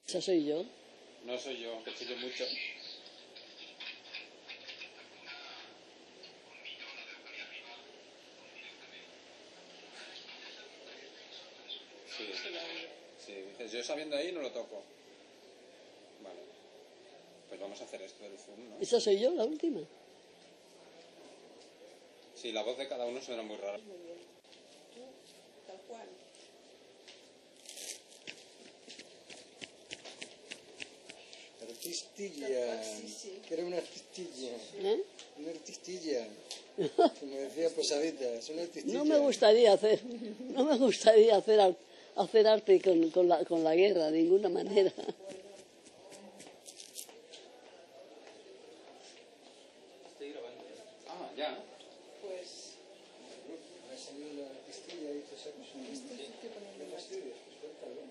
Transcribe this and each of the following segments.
Esa soy yo. No soy yo, que chillo mucho. Sí, sí, dices, yo sabiendo ahí no lo toco. Vale. Pues vamos a hacer esto del zoom, ¿no? Esa soy yo, la última. Sí, la voz de cada uno suena muy rara. Muy bien. Tú, tal cual. Artistilla. Sí. Que era una artistilla. ¿Eh? Una artistilla. Como decía Posadita, es una artistilla. No me gustaría hacer arte con la guerra, de ninguna manera. Estoy grabando. Ah, ya. Pues Ha salido la artistilla y te sacas un... esto sí que ponerlo ¿Me más. fastidias? Pues cuéntalo.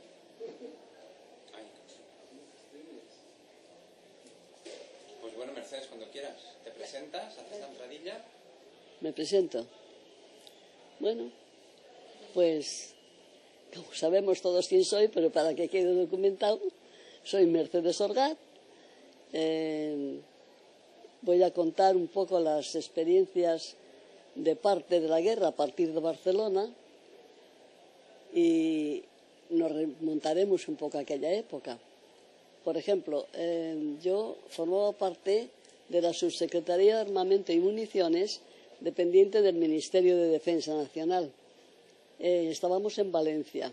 Ay. Pues bueno, Mercedes, cuando quieras. Te presentas, haces la entradilla. Me presento. Bueno, pues como sabemos todos quién soy, pero para que quede documentado, soy Mercedes Orgaz. Voy a contar un poco las experiencias de parte de la guerra a partir de Barcelona y nos remontaremos un poco a aquella época. Por ejemplo, yo formaba parte de la Subsecretaría de Armamento y Municiones dependiente del Ministerio de Defensa Nacional. Estábamos en Valencia.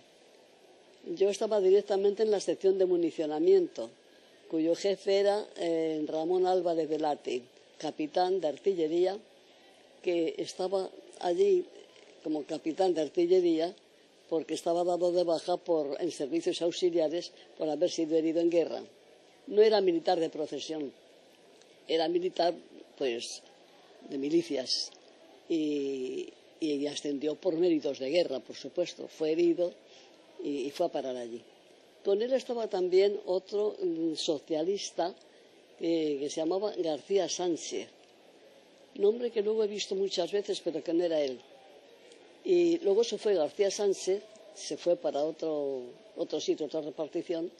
Yo estaba directamente en la sección de municionamiento, cuyo jefe era Ramón Álvarez Velate, capitán de artillería, que estaba allí como capitán de artillería porque estaba dado de baja en servicios auxiliares por haber sido herido en guerra. No era militar de profesión, era militar, pues, de milicias y ascendió por méritos de guerra, por supuesto. Fue herido y fue a parar allí. Con él estaba también otro socialista que se llamaba García Sánchez, nombre que luego he visto muchas veces, pero que no era él. Y luego se fue García Sánchez, se fue para otro sitio, otra repartición,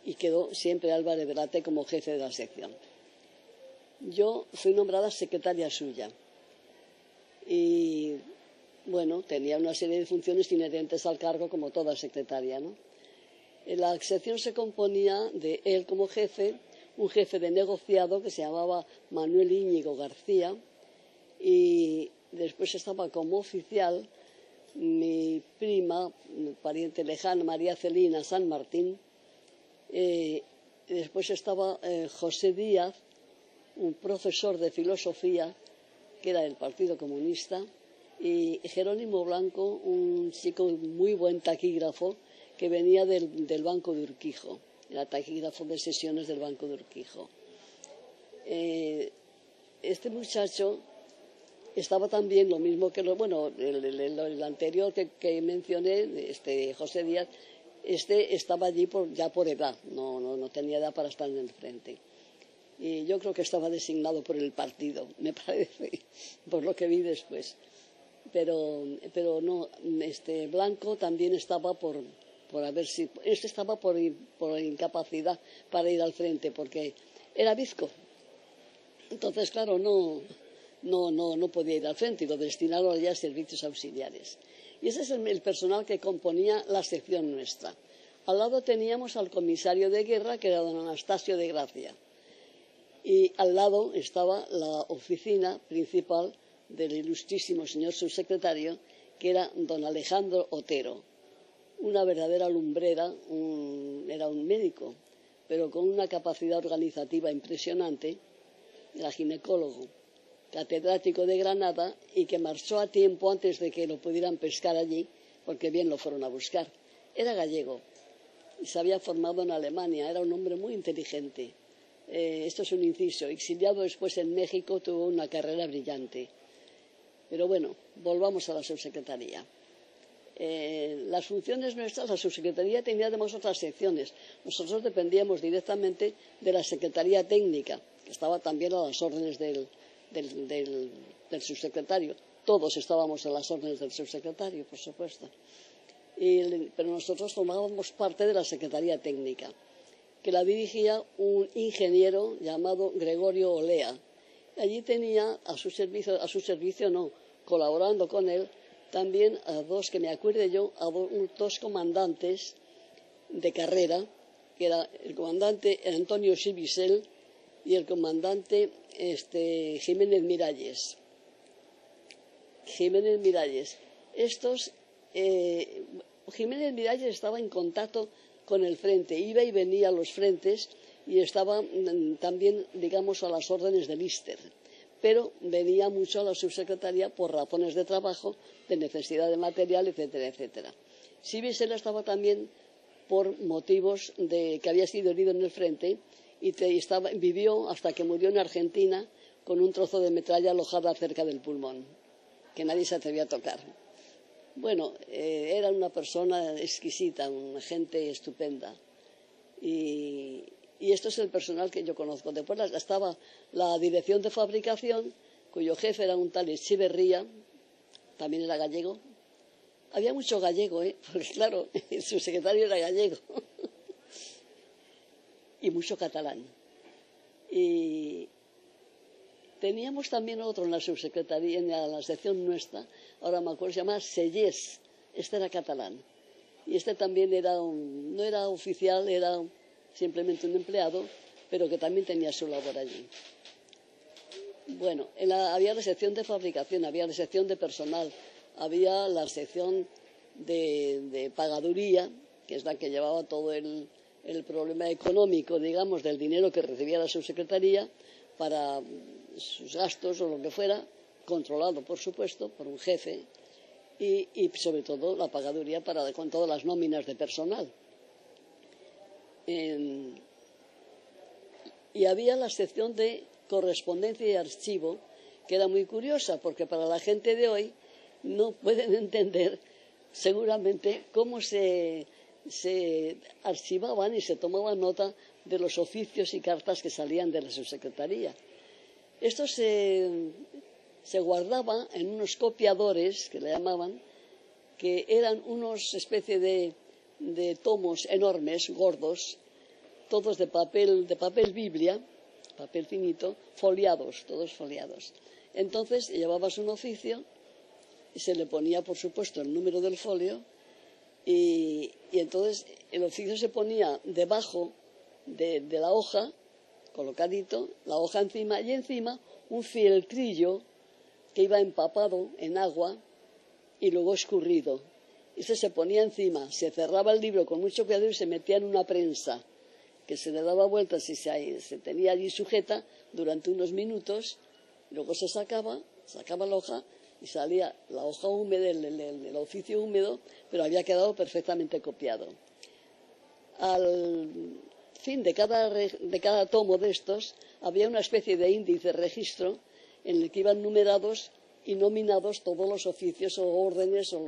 y quedó siempre Álvarez Velate como jefe de la sección. Yo fui nombrada secretaria suya y, bueno, tenía una serie de funciones inherentes al cargo como toda secretaria, ¿no? La sección se componía de él como jefe, un jefe de negociado que se llamaba Manuel Íñigo García, y después estaba como oficial mi prima, mi pariente lejana, María Celina San Martín. Después estaba José Díaz, un profesor de filosofía que era del Partido Comunista, y Jerónimo Blanco, un chico muy buen taquígrafo que venía del Banco de Urquijo, era taquígrafo de sesiones del Banco de Urquijo. Este muchacho estaba también lo mismo que el anterior que mencioné, José Díaz. Estaba allí ya por edad, no tenía edad para estar en el frente. Y yo creo que estaba designado por el partido, me parece, por lo que vi después. Pero no, Blanco también estaba estaba por incapacidad para ir al frente, porque era bizco. Entonces, claro, no podía ir al frente y lo destinaron ya a servicios auxiliares. Y ese es el personal que componía la sección nuestra. Al lado teníamos al comisario de guerra, que era don Anastasio de Gracia. Y al lado estaba la oficina principal del ilustrísimo señor subsecretario, que era don Alejandro Otero. Una verdadera lumbrera, era un médico, pero con una capacidad organizativa impresionante. Era ginecólogo, catedrático de Granada, y que marchó a tiempo antes de que lo pudieran pescar allí, porque bien lo fueron a buscar. Era gallego y se había formado en Alemania, era un hombre muy inteligente. Esto es un inciso. Exiliado después en México, tuvo una carrera brillante. Pero bueno, volvamos a la subsecretaría. Las funciones nuestras, la subsecretaría tenía además otras secciones. Nosotros dependíamos directamente de la Secretaría Técnica, que estaba también a las órdenes del subsecretario. Todos estábamos a las órdenes del subsecretario, por supuesto. Pero nosotros formábamos parte de la Secretaría Técnica. que la dirigía un ingeniero llamado Gregorio Olea. Allí tenía a su servicio no, colaborando con él, también a dos, que me acuerde yo, a dos comandantes de carrera, que era el comandante Antonio Sibisel y el comandante Jiménez Miralles. Jiménez Miralles. Jiménez Miralles estaba en contacto con el frente, iba y venía a los frentes y estaba también, digamos, a las órdenes de Lister, pero venía mucho a la subsecretaría por razones de trabajo, de necesidad de material, etcétera, etcétera. Sibisel estaba también por motivos de que había sido herido en el frente y vivió hasta que murió en Argentina con un trozo de metralla alojada cerca del pulmón, que nadie se atrevía a tocar. Bueno, era una persona exquisita, una gente estupenda. Y esto es el personal que yo conozco. Después estaba la dirección de fabricación, cuyo jefe era un tal Echeverría, también era gallego. Había mucho gallego, porque claro, su secretario era gallego. Y mucho catalán. Y teníamos también otro en la subsecretaría, en la sección nuestra, ahora me acuerdo, se llama Sellés, este era catalán. Y este también no era oficial, era simplemente un empleado, pero que también tenía su labor allí. Bueno, había la sección de fabricación, había la sección de personal, había la sección de pagaduría, que es la que llevaba todo el problema económico, digamos, del dinero que recibía la subsecretaría para sus gastos o lo que fuera, controlado, por supuesto, por un jefe, y sobre todo la pagaduría con todas las nóminas de personal. Y había la sección de correspondencia y archivo, que era muy curiosa, porque para la gente de hoy no pueden entender seguramente cómo se archivaban y se tomaban nota de los oficios y cartas que salían de la subsecretaría. Esto se guardaba en unos copiadores, que le llamaban, que eran unos especie de tomos enormes, gordos, todos de papel Biblia, papel finito, foliados, todos foliados. Entonces llevabas un oficio y se le ponía, por supuesto, el número del folio y entonces el oficio se ponía debajo de la hoja, colocadito, la hoja encima, y encima un fieltrillo que iba empapado en agua y luego escurrido. Ese se ponía encima, se cerraba el libro con mucho cuidado y se metía en una prensa que se le daba vueltas y se tenía allí sujeta durante unos minutos, luego se sacaba la hoja y salía la hoja húmeda, el oficio húmedo, pero había quedado perfectamente copiado. Al fin de cada tomo de estos había una especie de índice, registro, en el que iban numerados y nominados todos los oficios o órdenes o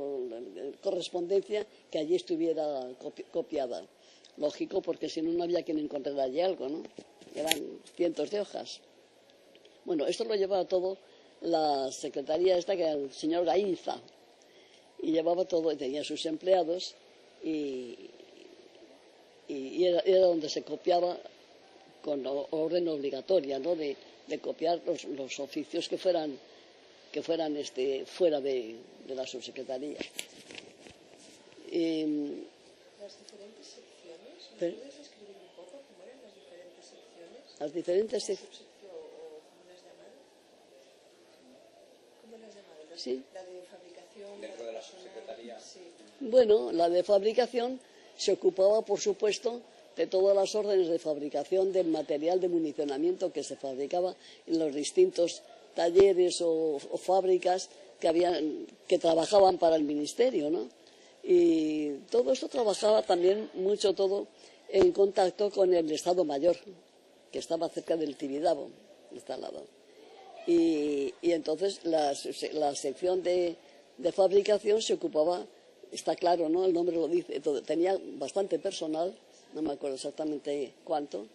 correspondencia que allí estuviera copiada. Lógico, porque si no, no había quien encontrara allí algo, ¿no? Eran cientos de hojas. Bueno, esto lo llevaba todo la secretaría esta, que era el señor Gainza, y llevaba todo, y tenía sus empleados, y era donde se copiaba con orden obligatoria, ¿no? De copiar los oficios que fueran fuera de la subsecretaría. Las diferentes secciones, ¿me puedes describir un poco cómo eran las diferentes secciones? Las diferentes ¿Subsección o cómo las llaman? ¿Cómo las llaman? Sí. La de fabricación. Dentro de la subsecretaría. Sí. Bueno, la de fabricación se ocupaba, por supuesto, de todas las órdenes de fabricación del material de municionamiento que se fabricaba en los distintos talleres o fábricas que trabajaban para el ministerio, ¿no? Y todo esto trabajaba también mucho todo en contacto con el Estado Mayor, que estaba cerca del Tibidabo, está al lado. Y entonces la sección de fabricación se ocupaba, está claro, ¿no? El nombre lo dice, tenía bastante personal, no me acuerdo exactamente cuánto,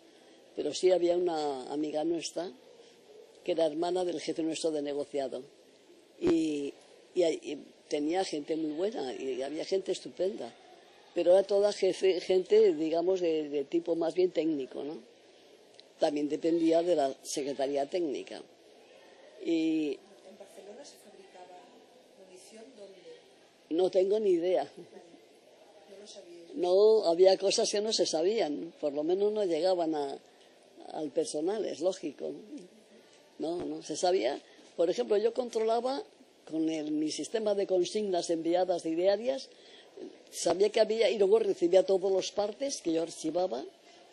pero sí había una amiga nuestra que era hermana del jefe nuestro de negociado. Y tenía gente muy buena y había gente estupenda. pero era toda gente, digamos, de tipo más bien técnico, ¿no? También dependía de la Secretaría Técnica. Y ¿En Barcelona se fabricaba munición? ¿Dónde? no tengo ni idea. No lo sabíais. No, había cosas que no se sabían, por lo menos no llegaban al personal, es lógico. No se sabía. Por ejemplo, yo controlaba con mi sistema de consignas enviadas diarias, sabía que había, y luego recibía todos los partes que yo archivaba,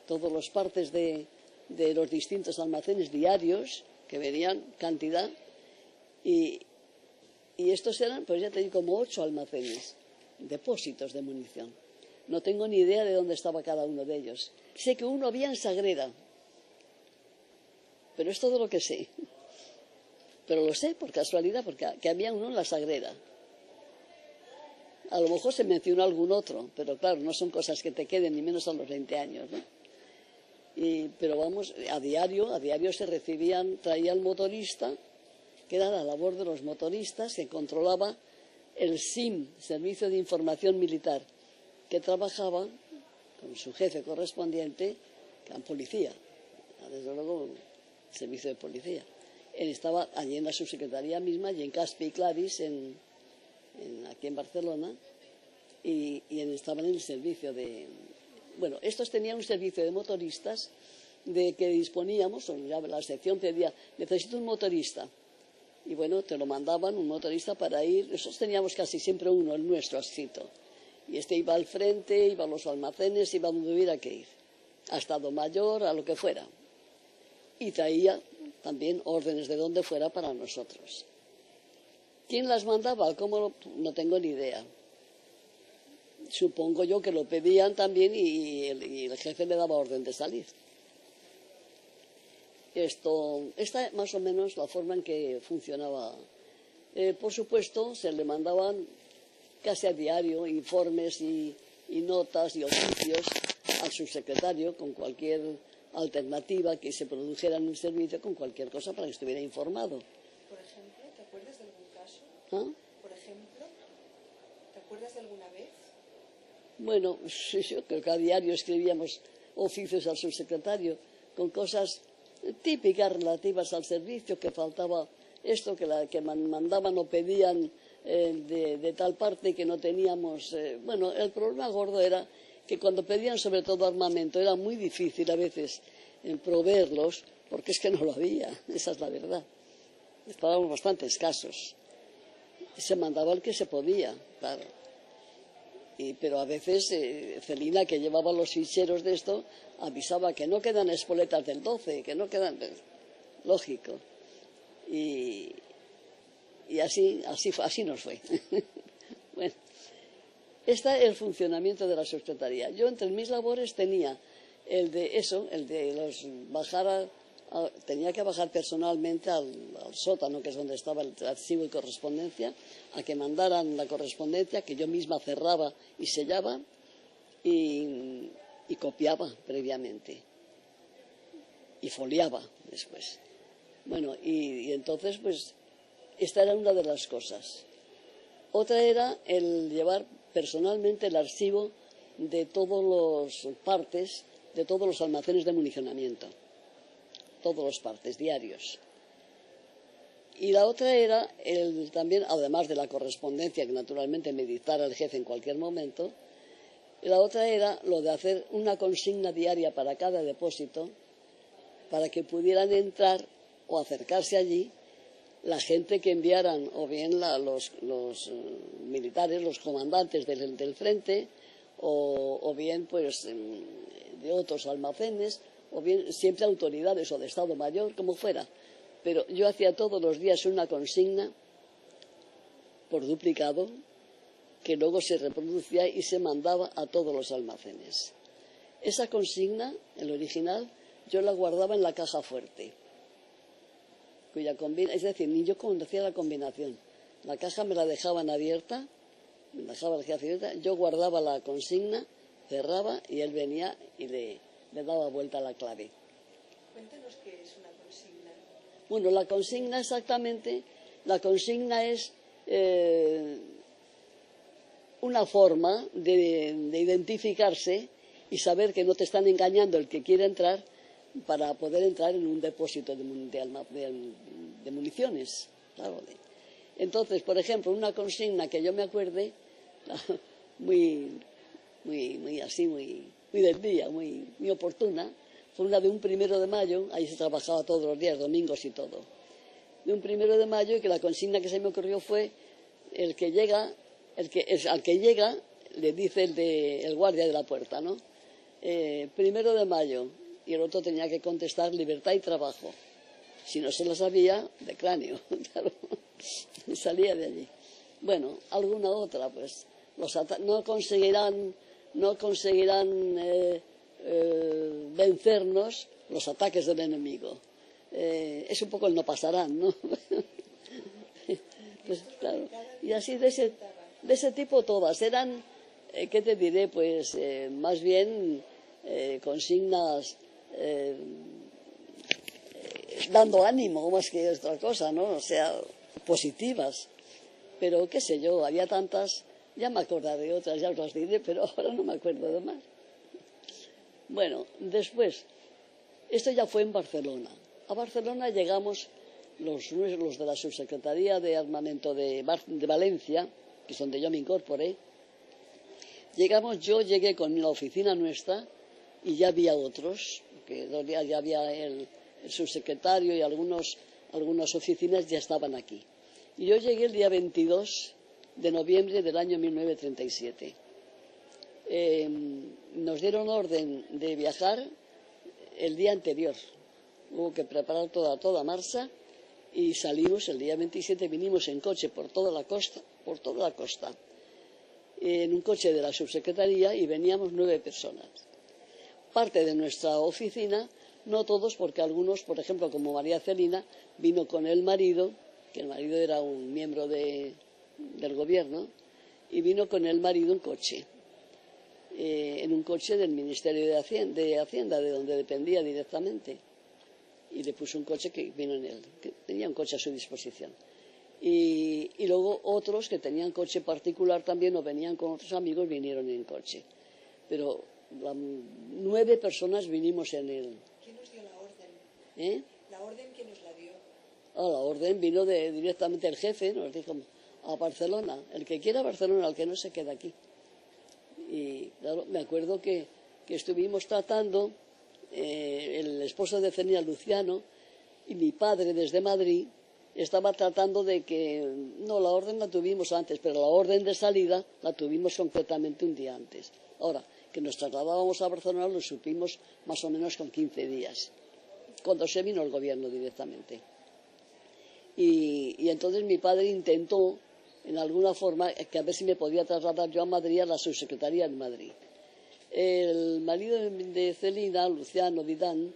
todos los partes de los distintos almacenes diarios, que venían cantidad, y estos eran, pues ya te digo, como 8 almacenes, depósitos de munición. No tengo ni idea de dónde estaba cada uno de ellos. Sé que uno había en Sagrera, pero es todo lo que sé. Pero lo sé por casualidad, porque que había uno en la Sagrera. A lo mejor se mencionó algún otro, pero claro, no son cosas que te queden, ni menos a los 20 años, ¿no? Pero vamos, a diario se recibían, traía el motorista, que era la labor de los motoristas, que controlaba el SIM, Servicio de Información Militar, que trabajaba con su jefe correspondiente, que era policía, desde luego, servicio de policía. Él estaba allí en la subsecretaría misma, allí en Caspi y Claris, aquí en Barcelona, y estaban en el servicio de... Bueno, estos tenían un servicio de motoristas de que disponíamos, la sección pedía, necesito un motorista. Y bueno, te lo mandaban, un motorista para ir, nosotros teníamos casi siempre uno, el nuestro, adscrito. Y este iba al frente, iba a los almacenes, iba donde hubiera que ir, a Estado Mayor, a lo que fuera. Y traía también órdenes de donde fuera para nosotros. ¿Quién las mandaba? ¿Cómo? No tengo ni idea. Supongo yo que lo pedían también y el jefe le daba orden de salir. Esta es más o menos la forma en que funcionaba. Por supuesto, se le mandaban casi a diario informes y notas y oficios al subsecretario con cualquier alternativa que se produjera en el servicio, con cualquier cosa para que estuviera informado. Por ejemplo, ¿te acuerdas de algún caso? ¿Ah? Por ejemplo, ¿te acuerdas de alguna vez? Bueno, yo creo que a diario escribíamos oficios al subsecretario con cosas típicas relativas al servicio, que faltaba esto, que mandaban o pedían de tal parte que no teníamos. Bueno, el problema gordo era que cuando pedían sobre todo armamento era muy difícil a veces proveerlos, porque es que no lo había, esa es la verdad. Estábamos bastante escasos. Se mandaba el que se podía, claro. Pero a veces Celina, que llevaba los ficheros de esto, avisaba que no quedan espoletas del 12, que no quedan... Lógico. Y así nos fue. Bueno, este es el funcionamiento de la subsecretaría. Yo entre mis labores tenía el de los bajar tenía que bajar personalmente al sótano, que es donde estaba el archivo y correspondencia, a que mandaran la correspondencia, que yo misma cerraba y sellaba y copiaba previamente y foliaba después. Bueno, y entonces pues esta era una de las cosas. Otra era el llevar personalmente el archivo de todos los partes, de todos los almacenes de municionamiento, todos los partes diarios. Y la otra era también, además de la correspondencia que naturalmente me dictara el jefe en cualquier momento, la otra era lo de hacer una consigna diaria para cada depósito, para que pudieran entrar o acercarse allí la gente que enviaran, o bien los militares, los comandantes del frente, o bien pues de otros almacenes, o bien siempre autoridades o de Estado Mayor, como fuera. Pero yo hacía todos los días una consigna por duplicado, que luego se reproducía y se mandaba a todos los almacenes. Esa consigna, el original, yo la guardaba en la caja fuerte, es decir, ni yo conocía la combinación. La caja me la dejaban abierta, yo guardaba la consigna, cerraba y él venía y le daba vuelta a la clave. Cuéntanos qué es una consigna. Bueno, la consigna exactamente, la consigna es una forma de identificarse y saber que no te están engañando el que quiere entrar para poder entrar en un depósito de municiones. Claro. Entonces, por ejemplo, una consigna que yo me acuerde, muy del día, muy oportuna, fue una de un 1 de mayo, ahí se trabajaba todos los días, domingos y todo, de un 1 de mayo, y que la consigna que se me ocurrió fue al que llega le dice el guardia de la puerta, ¿no? 1 de mayo, y el otro tenía que contestar libertad y trabajo. Si no se lo sabía, de cráneo, claro, salía de allí. Bueno, alguna otra, pues, no conseguirán vencernos los ataques del enemigo. Es un poco el no pasarán, ¿no? Pues, claro. Y así de ese tipo todas. Eran, ¿qué te diré? Pues más bien consignas dando ánimo más que otra cosa, ¿no? O sea, positivas. Pero qué sé yo, había tantas, ya me acordaré de otras, ya os las diré, pero ahora no me acuerdo de más. Bueno, después, esto ya fue en Barcelona. A Barcelona llegamos los de la Subsecretaría de Armamento de Valencia, que es donde yo me incorporé. Yo llegué con la oficina nuestra y ya había otros, que ya había el subsecretario y algunas oficinas ya estaban aquí. Y yo llegué el día 22 de noviembre del año 1937. Nos dieron orden de viajar el día anterior. Hubo que preparar toda marcha y salimos el día 27, vinimos en coche por toda la costa, en un coche de la subsecretaría, y veníamos 9 personas. Parte de nuestra oficina, no todos, porque algunos, por ejemplo, como María Celina, vino con el marido, que el marido era un miembro del gobierno, y vino con el marido en coche, en un coche del Ministerio de Hacienda, de donde dependía directamente. Y le puso un coche que vino en él, que tenía un coche a su disposición. Y luego otros que tenían coche particular también o venían con otros amigos, vinieron en coche. Pero 9 personas vinimos en él. ¿Quién nos dio la orden? ¿Eh? ¿La orden quién nos la dio? La orden vino directamente el jefe, nos dijo a Barcelona, el que quiera Barcelona, el que no se queda aquí. Y claro, me acuerdo que estuvimos tratando, el esposo de Celina, Luciano, y mi padre desde Madrid, estaba tratando de que, no, la orden la tuvimos antes, pero la orden de salida la tuvimos concretamente un día antes. Ahora, que nos trasladábamos a Barcelona lo supimos más o menos con 15 días, cuando se vino el gobierno directamente. Y entonces mi padre intentó, en alguna forma, que a ver si me podía trasladar yo a Madrid, a la subsecretaría de Madrid. El marido de Celina, Luciano Didán,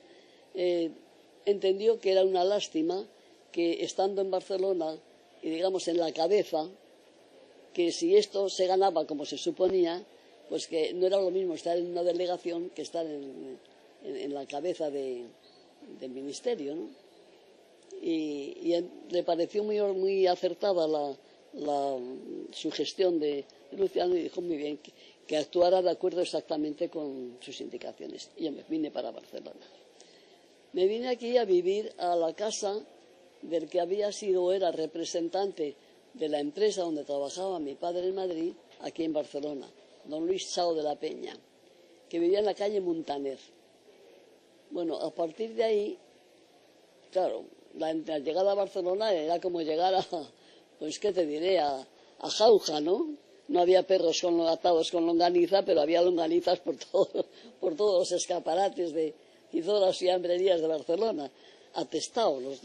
entendió que era una lástima que, estando en Barcelona y digamos en la cabeza, que si esto se ganaba como se suponía, pues que no era lo mismo estar en una delegación que estar en la cabeza del ministerio, ¿no? Y le pareció muy acertada la sugestión de Luciano, y dijo muy bien que actuara de acuerdo exactamente con sus indicaciones. Y yo me vine para Barcelona. Me vine aquí a vivir a la casa del que era representante de la empresa donde trabajaba mi padre en Madrid, aquí en Barcelona, don Luis Chao de la Peña, que vivía en la calle Muntaner. Bueno, a partir de ahí, claro, la llegada a Barcelona era como llegar pues qué te diré, a Jauja, ¿no? No había perros atados con longaniza, pero había longanizas por todos los escaparates y todas las fiambrerías de Barcelona, atestados.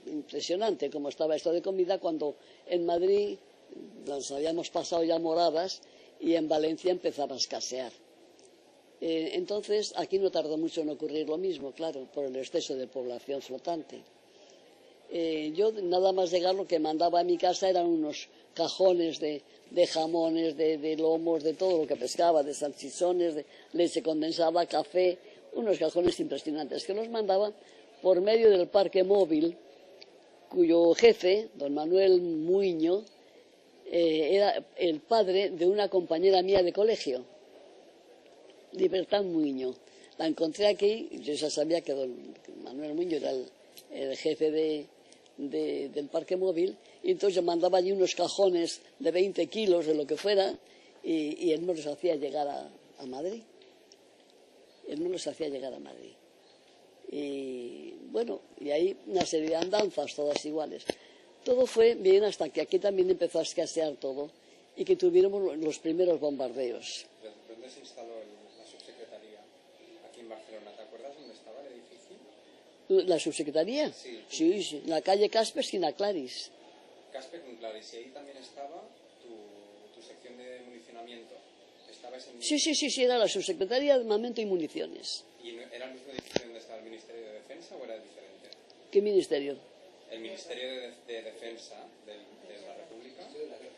Impresionante cómo estaba esto de comida, cuando en Madrid nos habíamos pasado ya moradas y en Valencia empezaba a escasear. Entonces, aquí no tardó mucho en ocurrir lo mismo, claro, por el exceso de población flotante. Yo, nada más llegar, lo que mandaba a mi casa eran unos cajones de jamones, de lomos, de todo lo que pescaba, de salchichones, de leche condensada, café, unos cajones impresionantes que los mandaba por medio del parque móvil, cuyo jefe, don Manuel Muiño, era el padre de una compañera mía de colegio, Libertad Muiño. La encontré aquí, yo ya sabía que don Manuel Muiño era el jefe del parque móvil, y entonces yo mandaba allí unos cajones de 20 kilos, de lo que fuera, y él nos los hacía llegar a Madrid. Él nos los hacía llegar a Madrid. Y bueno, y ahí una serie de andanzas, todas iguales. Todo fue bien hasta que aquí también empezó a escasear todo y que tuvimos los primeros bombardeos. ¿Dónde se instaló la subsecretaría? Aquí en Barcelona, ¿te acuerdas dónde estaba el edificio? ¿La subsecretaría? Sí. Sí, sí, en la calle Caspe, esquina Claris. Caspe con Claris, y ahí también estaba tu sección de municionamiento. ¿Estabas en... Sí, era la subsecretaría de Armamento y Municiones. ¿Y era el mismo edificio donde estaba el Ministerio de Defensa o era diferente? ¿Qué ministerio? ¿El Ministerio de Defensa de la República?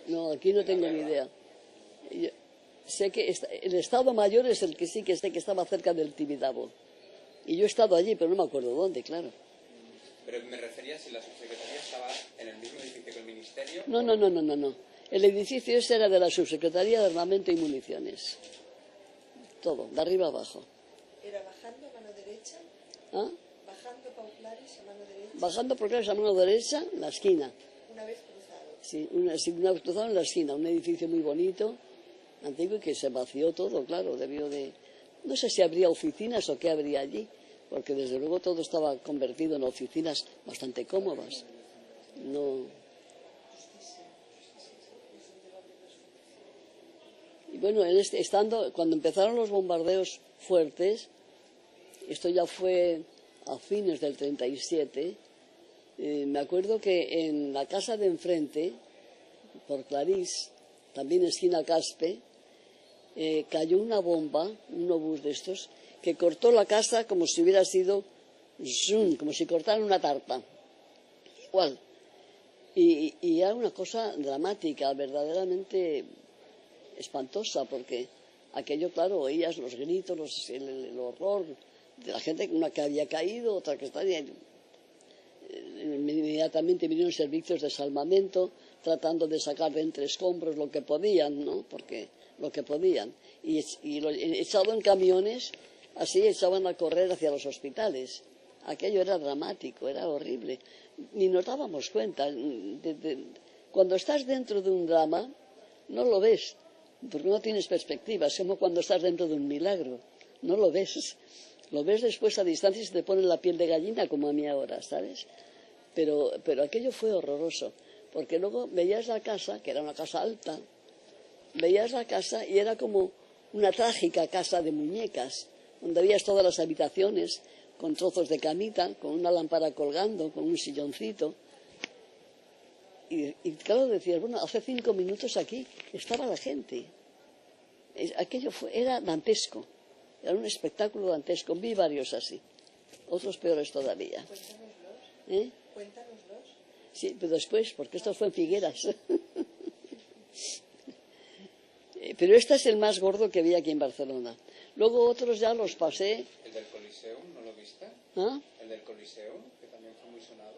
No, aquí no tengo ni idea. Yo sé que el Estado Mayor es el que sí que sé que estaba cerca del Tibidabo. Y yo he estado allí, pero no me acuerdo dónde, claro. Pero me refería si la subsecretaría estaba en el mismo edificio que el Ministerio. No. El edificio ese era de la Subsecretaría de Armamento y Municiones. Todo, de arriba abajo. ¿Era bajando a mano derecha? ¿Ah? Bajando por Claris a mano derecha. Bajando por Claris a mano derecha, la esquina. Una vez cruzado. Sí, una vez cruzado en la esquina, un edificio muy bonito, antiguo, y que se vació todo, claro, debió de... No sé si habría oficinas o qué habría allí, porque desde luego todo estaba convertido en oficinas bastante cómodas. No... Y bueno, cuando empezaron los bombardeos fuertes, esto ya fue a fines del 37, me acuerdo que en la casa de enfrente, por Clarís, también esquina Caspe, cayó una bomba, un obús de estos, que cortó la casa como si hubiera sido zoom, como si cortaran una tarta. Igual. Y era una cosa dramática, verdaderamente espantosa, porque aquello, claro, oías los gritos, el horror de la gente, una que había caído, otra que estaría... Inmediatamente vinieron servicios de salvamento tratando de sacar de entre escombros lo que podían, ¿no? Porque lo que podían. Y lo echado en camiones, así echaban a correr hacia los hospitales. Aquello era dramático, era horrible. Ni nos dábamos cuenta. Cuando estás dentro de un drama, no lo ves, porque no tienes perspectiva. Es como cuando estás dentro de un milagro. No lo ves. Lo ves después a distancia y se te pone la piel de gallina, como a mí ahora, ¿sabes? Pero aquello fue horroroso, porque luego veías la casa, que era una casa alta, veías la casa y era como una trágica casa de muñecas, donde veías todas las habitaciones con trozos de camita, con una lámpara colgando, con un silloncito. Y claro, decías, bueno, hace 5 minutos aquí estaba la gente. Aquello era dantesco. Era un espectáculo dantesco. Vi varios así. Otros peores todavía. Cuéntanoslos. Cuéntanoslos. Sí, pero después, porque esto fue en Figueras. Pero este es el más gordo que vi aquí en Barcelona. Luego otros ya los pasé. ¿El del Coliseum no lo viste? ¿Ah? El del Coliseum, que también fue muy sonado.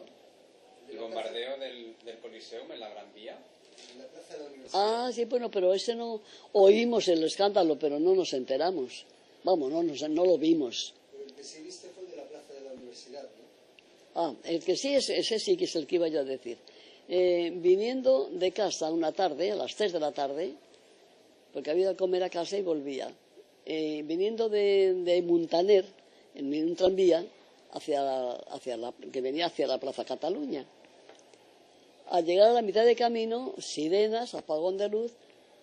El bombardeo del Coliseum en la Gran Vía. En la plaza de la universidad. Ah, sí, bueno, pero ese no... Oímos el escándalo, pero no nos enteramos. Vamos, no lo vimos. Pero el que sí viste fue el de la plaza de la universidad, ¿no? Ah, el que sí, ese sí que es el que iba yo a decir. Viniendo de casa una tarde, a las 3 de la tarde, porque había ido a comer a casa y volvía, viniendo de Muntaner, en un tranvía, que venía hacia la Plaza Cataluña. Al llegar a la mitad de camino, sirenas, apagón de luz,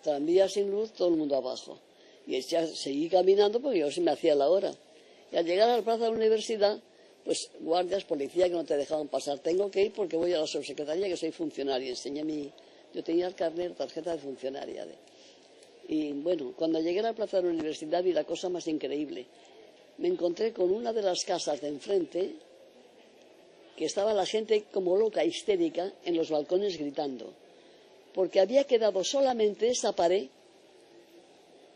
tranvía sin luz, todo el mundo abajo. Y ya seguí caminando porque yo se me hacía la hora. Y al llegar a la plaza de la universidad, pues guardias, policía que no te dejaban pasar. Tengo que ir porque voy a la subsecretaría, que soy funcionaria. Yo tenía el carnet, tarjeta de funcionaria. Y bueno, cuando llegué a la plaza de la universidad vi la cosa más increíble. Me encontré con una de las casas de enfrente, que estaba la gente como loca, histérica, en los balcones gritando. Porque había quedado solamente esa pared.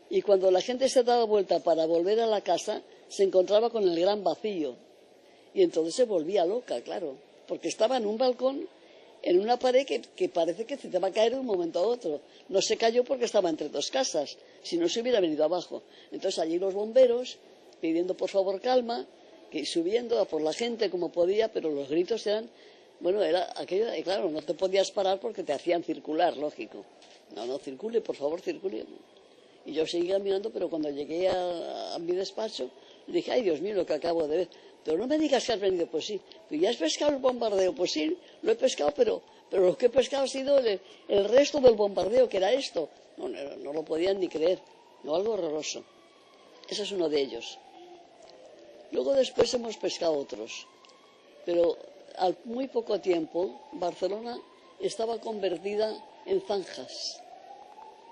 Y cuando la gente se daba vuelta para volver a la casa, se encontraba con el gran vacío. Y entonces se volvía loca, claro, porque estaba en un balcón en una pared que parece que se te va a caer de un momento a otro. No se cayó porque estaba entre dos casas, si no se hubiera venido abajo. Entonces allí los bomberos pidiendo por favor calma, que subiendo a por la gente como podía, pero los gritos eran, bueno, era aquello, y claro, no te podías parar porque te hacían circular, lógico. No, circule, por favor, circule. Y yo seguía mirando, pero cuando llegué a mi despacho, dije, ay, Dios mío, lo que acabo de ver. Pero no me digas que has venido, pues sí. ¿Pero ya has pescado el bombardeo? Pues sí, lo he pescado, pero lo que he pescado ha sido el resto del bombardeo, que era esto. No lo podían ni creer. No, algo horroroso. Ese es uno de ellos. Luego después hemos pescado otros. Pero al muy poco tiempo, Barcelona estaba convertida en zanjas.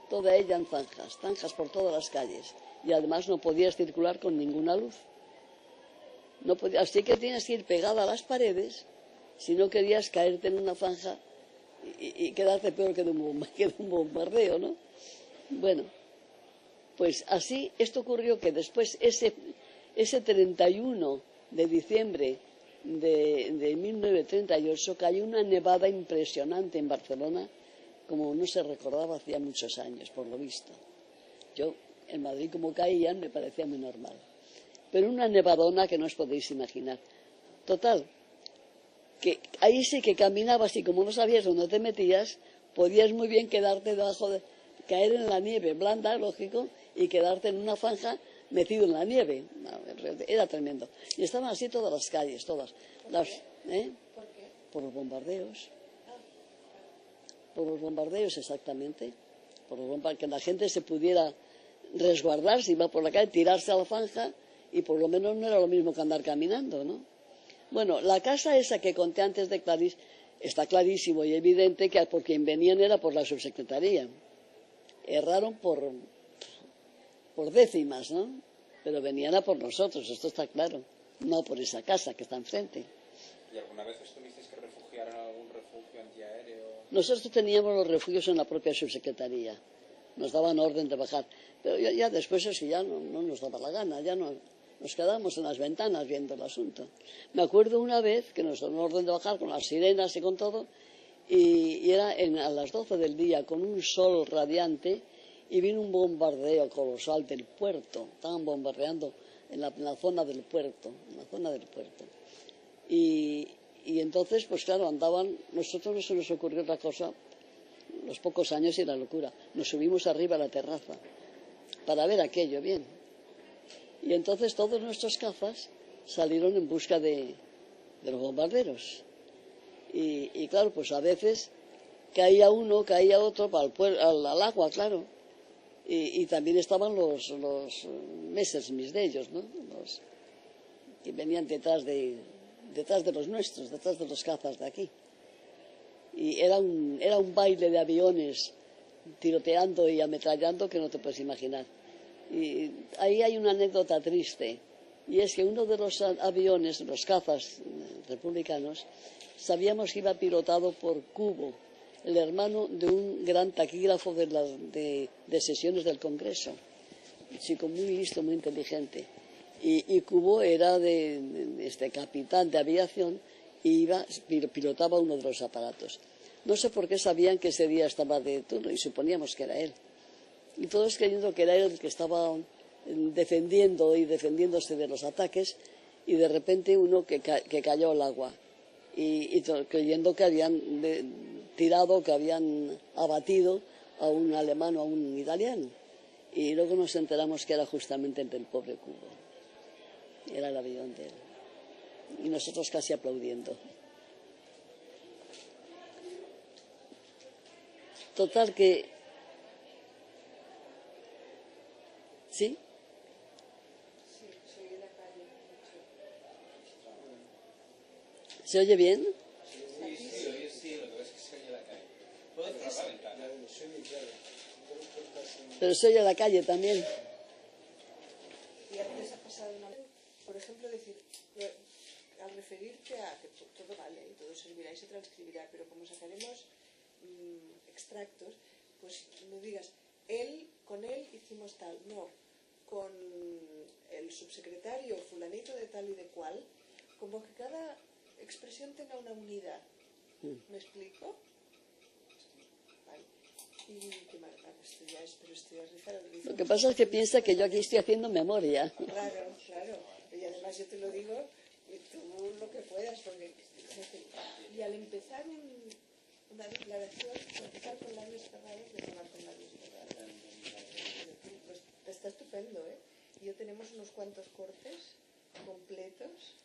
Toda ella en zanjas, zanjas por todas las calles. Y además no podías circular con ninguna luz. No podías, así que tienes que ir pegada a las paredes si no querías caerte en una zanja y quedarte peor que de un bombardeo, ¿no? Bueno, pues así, esto ocurrió que después, ese 31 de diciembre de 1938, cayó una nevada impresionante en Barcelona, como no se recordaba hacía muchos años, por lo visto. Yo, en Madrid, como caían, me parecía muy normal. Pero una nevadona que no os podéis imaginar. Total, que ahí sí que caminabas y como no sabías dónde te metías, podías muy bien quedarte caer en la nieve blanda, lógico, y quedarte en una zanja metido en la nieve. Era tremendo. Y estaban así todas las calles, todas. ¿Por qué? Por los bombardeos. Por los bombardeos, exactamente. Que la gente se pudiera resguardar, si iba por la calle, tirarse a la zanja, y por lo menos no era lo mismo que andar caminando, ¿no? Bueno, la casa esa que conté antes de Clarís, está clarísimo y evidente que por quien venían era por la subsecretaría. Erraron por décimas, ¿no? Pero venían a por nosotros, esto está claro, no por esa casa que está enfrente. ¿Y alguna vez os tuvisteis que refugiar en algún refugio antiaéreo? Nosotros teníamos los refugios en la propia subsecretaría, nos daban orden de bajar, pero ya después eso ya no nos daba la gana, ya no. Nos quedábamos en las ventanas viendo el asunto. Me acuerdo una vez que nos dieron orden de bajar con las sirenas y con todo, y era a las 12 del día, con un sol radiante, y vino un bombardeo colosal del puerto. Estaban bombardeando en la zona del puerto, Y entonces, pues claro, nosotros no se nos ocurrió otra cosa, los pocos años y la locura. Nos subimos arriba a la terraza para ver aquello bien. Y entonces todos nuestros cazas salieron en busca de los bombarderos. Y claro, pues a veces caía uno, caía otro al agua, claro. Y también estaban los Messerschmitt de ellos, ¿no? Que venían detrás de los nuestros, detrás de los cazas de aquí. Y era un baile de aviones tiroteando y ametrallando que no te puedes imaginar. Y ahí hay una anécdota triste, y es que uno de los aviones, los cazas republicanos, sabíamos que iba pilotado por Cubo, el hermano de un gran taquígrafo de sesiones del Congreso, un chico muy listo, muy inteligente. Y Cubo era capitán de aviación y pilotaba uno de los aparatos. No sé por qué sabían que ese día estaba de turno y suponíamos que era él. Y todos creyendo que era él el que estaba defendiéndose de los ataques, y de repente uno que cayó al agua, y creyendo que habían tirado, que habían abatido a un alemán o a un italiano. Y luego nos enteramos que era justamente el del pobre Cubo. Era el avión de él. Y nosotros casi aplaudiendo. Total que... ¿Sí? Sí, se oye la calle. ¿Se oye bien? Sí, lo que ves es que se oye la calle. ¿Puedo cerrar la ventana? Pero se oye la calle también. Y antes ha pasado una vez, por ejemplo, decir, al referirte a que todo vale y todo servirá y se transcribirá, pero como sacaremos extractos, pues no digas, con él hicimos tal, no, con el subsecretario fulanito de tal y de cual, como que cada expresión tenga una unidad ¿Me explico? Vale. Y qué mal, pero estudias Lo que pasa es que piensa que yo aquí estoy haciendo memoria. Claro, claro. Y además yo te lo digo, y tú lo que puedas, porque... Y al empezar una declaración, empezar con labios cerrados, de tomar con labios cerrados. Pues está estupendo, ¿eh? Y yo tenemos unos cuantos cortes completos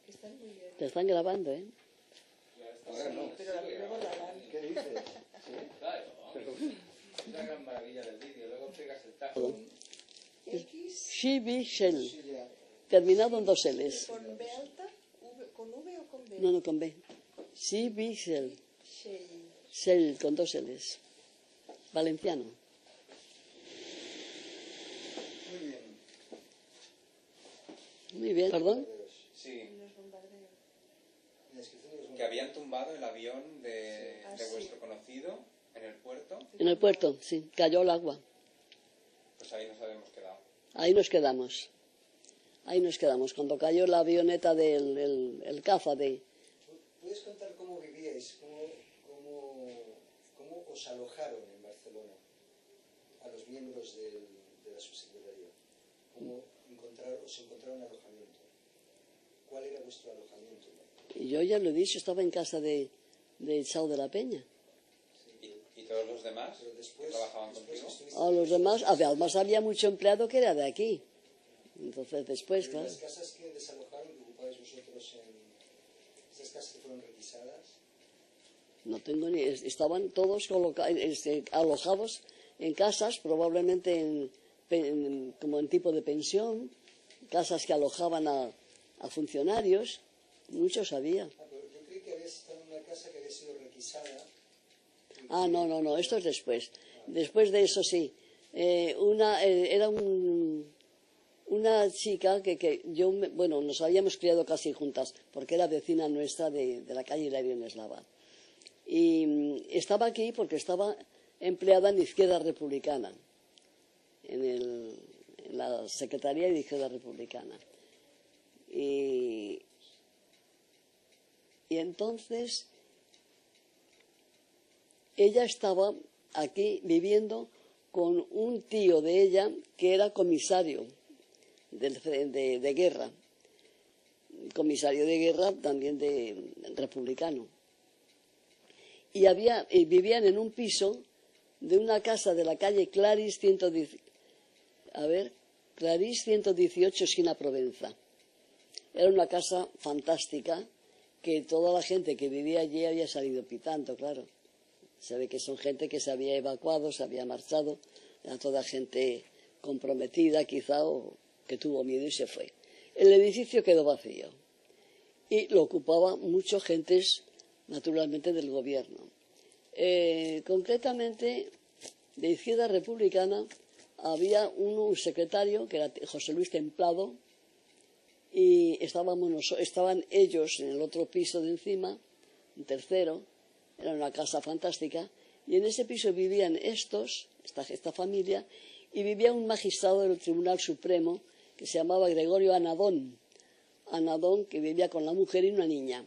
que están muy bien. Te están grabando, ¿eh? Ahora no. Pero luego la harán. ¿Qué dices? Claro, es la gran maravilla del vídeo. Luego pegas el tajo. X She, be, shell. Sí, ya. Terminado en 2 L's. con B alta, ¿con V o con B? No, con B. She, be, shell. Shell. Shell con 2 L's. Valenciano. Muy bien. Muy bien, perdón. Sí, Los bombardeos. La descripción de los que habían tumbado el avión de sí. vuestro conocido en el puerto, En el puerto, sí, cayó el agua. pues ahí nos habíamos quedado. Ahí nos quedamos. Ahí nos quedamos. Cuando cayó la avioneta el caza de... ¿Puedes contar cómo vivíais? ¿Cómo os alojaron en Barcelona a los miembros de la subsecretaría? ¿Cómo os encontraron alojamiento? ¿Cuál era vuestro alojamiento? Y yo ya lo he dicho, estaba en casa de Chao de la Peña. ¿Y todos los demás Pero que después trabajaban contigo? estuviste A los demás, además había mucho empleado que era de aquí. Entonces después, en claro. las casas que desalojaron, que ocupabais vosotros esas casas que fueron requisadas. No tengo ni... Estaban todos alojados en casas, probablemente como en tipo de pensión, casas que alojaban a funcionarios. Muchos había. Pero yo creí que habías estado en una casa que había sido requisada. Ah, no, esto es después. Después de eso sí. Era una chica que bueno, nos habíamos criado casi juntas, porque era vecina nuestra de la calle Hilario Neslava. Y estaba aquí porque estaba empleada en Izquierda Republicana, en la Secretaría de Izquierda Republicana. Y entonces ella estaba aquí viviendo con un tío de ella que era comisario de guerra, comisario de guerra también republicano. Y vivían en un piso de una casa de la calle Clarís 118, esquina Provenza. Era una casa fantástica que toda la gente que vivía allí había salido pitando, claro. Se ve que son gente que se había evacuado, se había marchado, era toda gente comprometida quizá o que tuvo miedo y se fue. El edificio quedó vacío y lo ocupaba muchas gentes, naturalmente, del gobierno. Concretamente, de Izquierda Republicana había un secretario que era José Luis Templado y estaban ellos en el otro piso de encima, un tercero. Era una casa fantástica y en ese piso vivían esta familia, y vivía un magistrado del Tribunal Supremo que se llamaba Gregorio Anadón, que vivía con la mujer y una niña.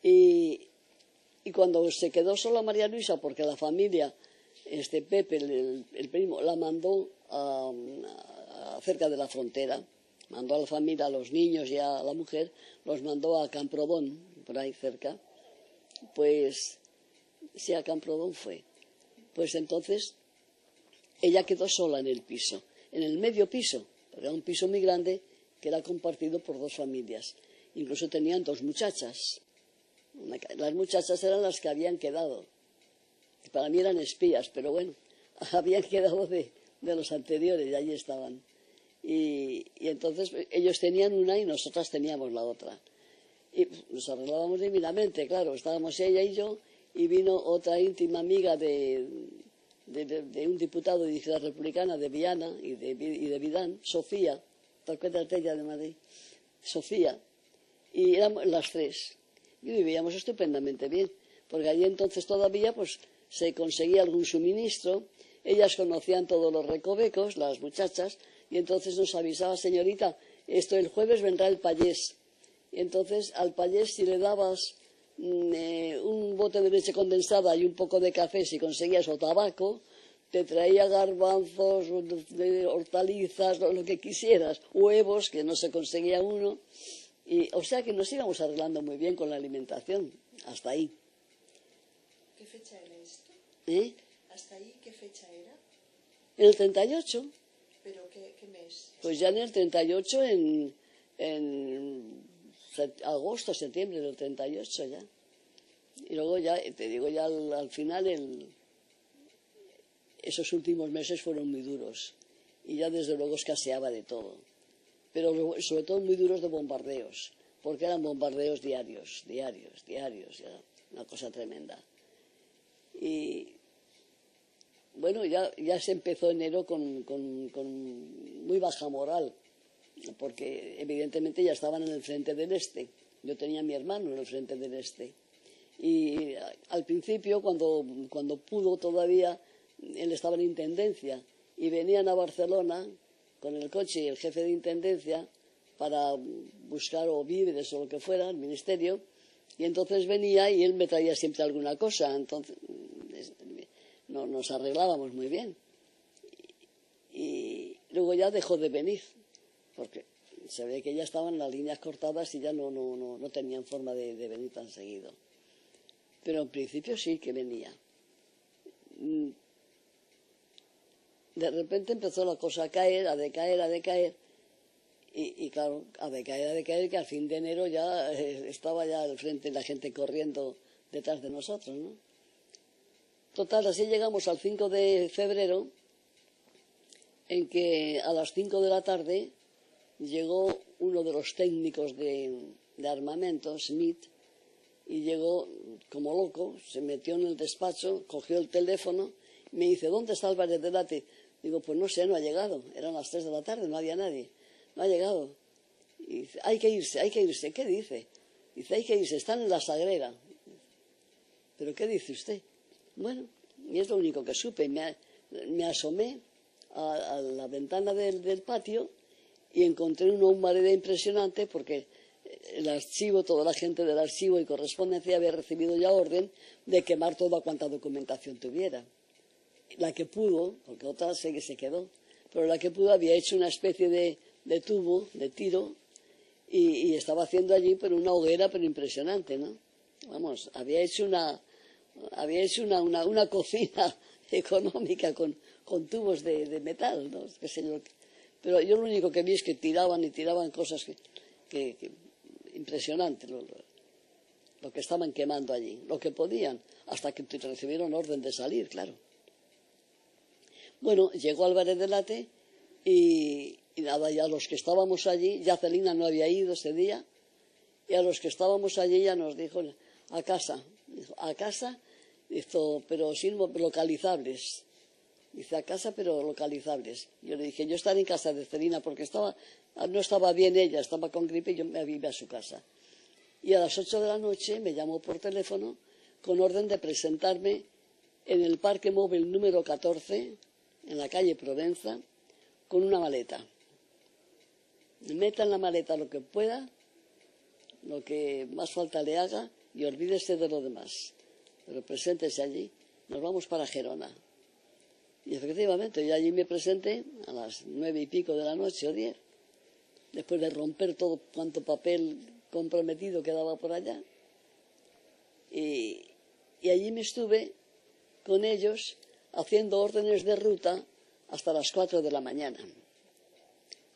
Y cuando se quedó sola María Luisa, porque la familia, Pepe, el primo, la mandó cerca de la frontera, mandó a la familia, a los niños y a la mujer, los mandó a Camprodón, por ahí cerca. Pues sí, a Camprodón fue. Pues entonces ella quedó sola en el piso, en el medio piso, porque era un piso muy grande que era compartido por 2 familias. Incluso tenían 2 muchachas. Las muchachas eran las que habían quedado. Para mí eran espías, pero bueno, habían quedado de los anteriores y allí estaban. Y entonces ellos tenían una y nosotras teníamos la otra. Y nos arreglábamos divinamente, claro, estábamos ella y yo, y vino otra íntima amiga de un diputado de Izquierda Republicana de Viana y de Vidán, Sofía, ¿te acuerdas de ella de Madrid? Sofía, y éramos las 3, y vivíamos estupendamente bien, porque allí entonces todavía pues se conseguía algún suministro, ellas conocían todos los recovecos, las muchachas, y entonces nos avisaba: señorita, el jueves vendrá el payés. Y entonces al payés, si le dabas un bote de leche condensada y un poco de café si conseguías, o tabaco, te traía garbanzos, hortalizas, lo que quisieras, huevos, que no se conseguía uno. O sea que nos íbamos arreglando muy bien con la alimentación, hasta ahí. ¿Qué fecha era esto? ¿Hasta ahí qué fecha era? En el 38. ¿Pero qué mes? Pues ya en el 38, en agosto, septiembre del 38 ya. Y luego ya, te digo, ya al final esos últimos meses fueron muy duros. Y ya desde luego escaseaba de todo. Pero sobre todo muy duros de bombardeos, porque eran bombardeos diarios, ya, una cosa tremenda. Y bueno, ya se empezó enero con muy baja moral, porque evidentemente ya estaban en el frente del este. Yo tenía a mi hermano en el frente del este. Y al principio, cuando pudo todavía, él estaba en intendencia y venían a Barcelona con el coche y el jefe de intendencia para buscar o víveres o lo que fuera, el ministerio, y entonces venía y él me traía siempre alguna cosa, entonces nos arreglábamos muy bien. Y luego ya dejó de venir, porque se ve que ya estaban las líneas cortadas y ya no tenían forma de venir tan seguido. Pero en principio sí que venía. De repente empezó la cosa a caer, a decaer, y claro, a decaer, que al fin de enero ya estaba ya al frente la gente corriendo detrás de nosotros, ¿no? Total, así llegamos al 5 de febrero, en que a las 5 de la tarde llegó uno de los técnicos de armamento, Smith, y llegó como loco, se metió en el despacho, cogió el teléfono, y me dice, ¿dónde está Álvarez Delate? Digo, pues no sé, no ha llegado. Eran las 3 de la tarde, no había nadie. No ha llegado. Y dice, hay que irse. ¿Qué dice? Dice, hay que irse, están en la Sagrera. ¿Pero qué dice usted? Bueno, y es lo único que supe. Me asomé a la ventana del patio y encontré una humareda impresionante, porque el archivo, toda la gente del archivo y correspondencia había recibido ya orden de quemar toda cuanta documentación tuviera. La que pudo, porque otra sé que se quedó, pero la que pudo había hecho una especie de tubo, de tiro, y estaba haciendo allí pero una hoguera pero impresionante, ¿no? Vamos, había hecho una cocina económica con tubos de metal, ¿no? Qué sé yo. Pero yo lo único que vi es que tiraban cosas que impresionantes, lo que estaban quemando allí, lo que podían, hasta que recibieron orden de salir, claro. Bueno, llegó Álvarez Delate y nada, ya los que estábamos allí, ya Celina no había ido ese día, y a los que estábamos allí ya nos dijo, a casa, dijo, pero sin localizables. Dice, a casa pero localizables. Yo le dije, yo estaré en casa de Celina porque no estaba bien ella, estaba con gripe y yo me iba a su casa. Y a las 8 de la noche me llamó por teléfono con orden de presentarme en el Parque Móvil número 14, en la calle Provenza, con una maleta. Meta en la maleta lo que pueda, lo que más falta le haga, y olvídese de lo demás. Pero preséntese allí, nos vamos para Gerona. Y efectivamente, yo allí me presenté a las 9 y pico de la noche o 10, después de romper todo cuanto papel comprometido quedaba por allá. Y allí me estuve con ellos haciendo órdenes de ruta hasta las 4 de la mañana.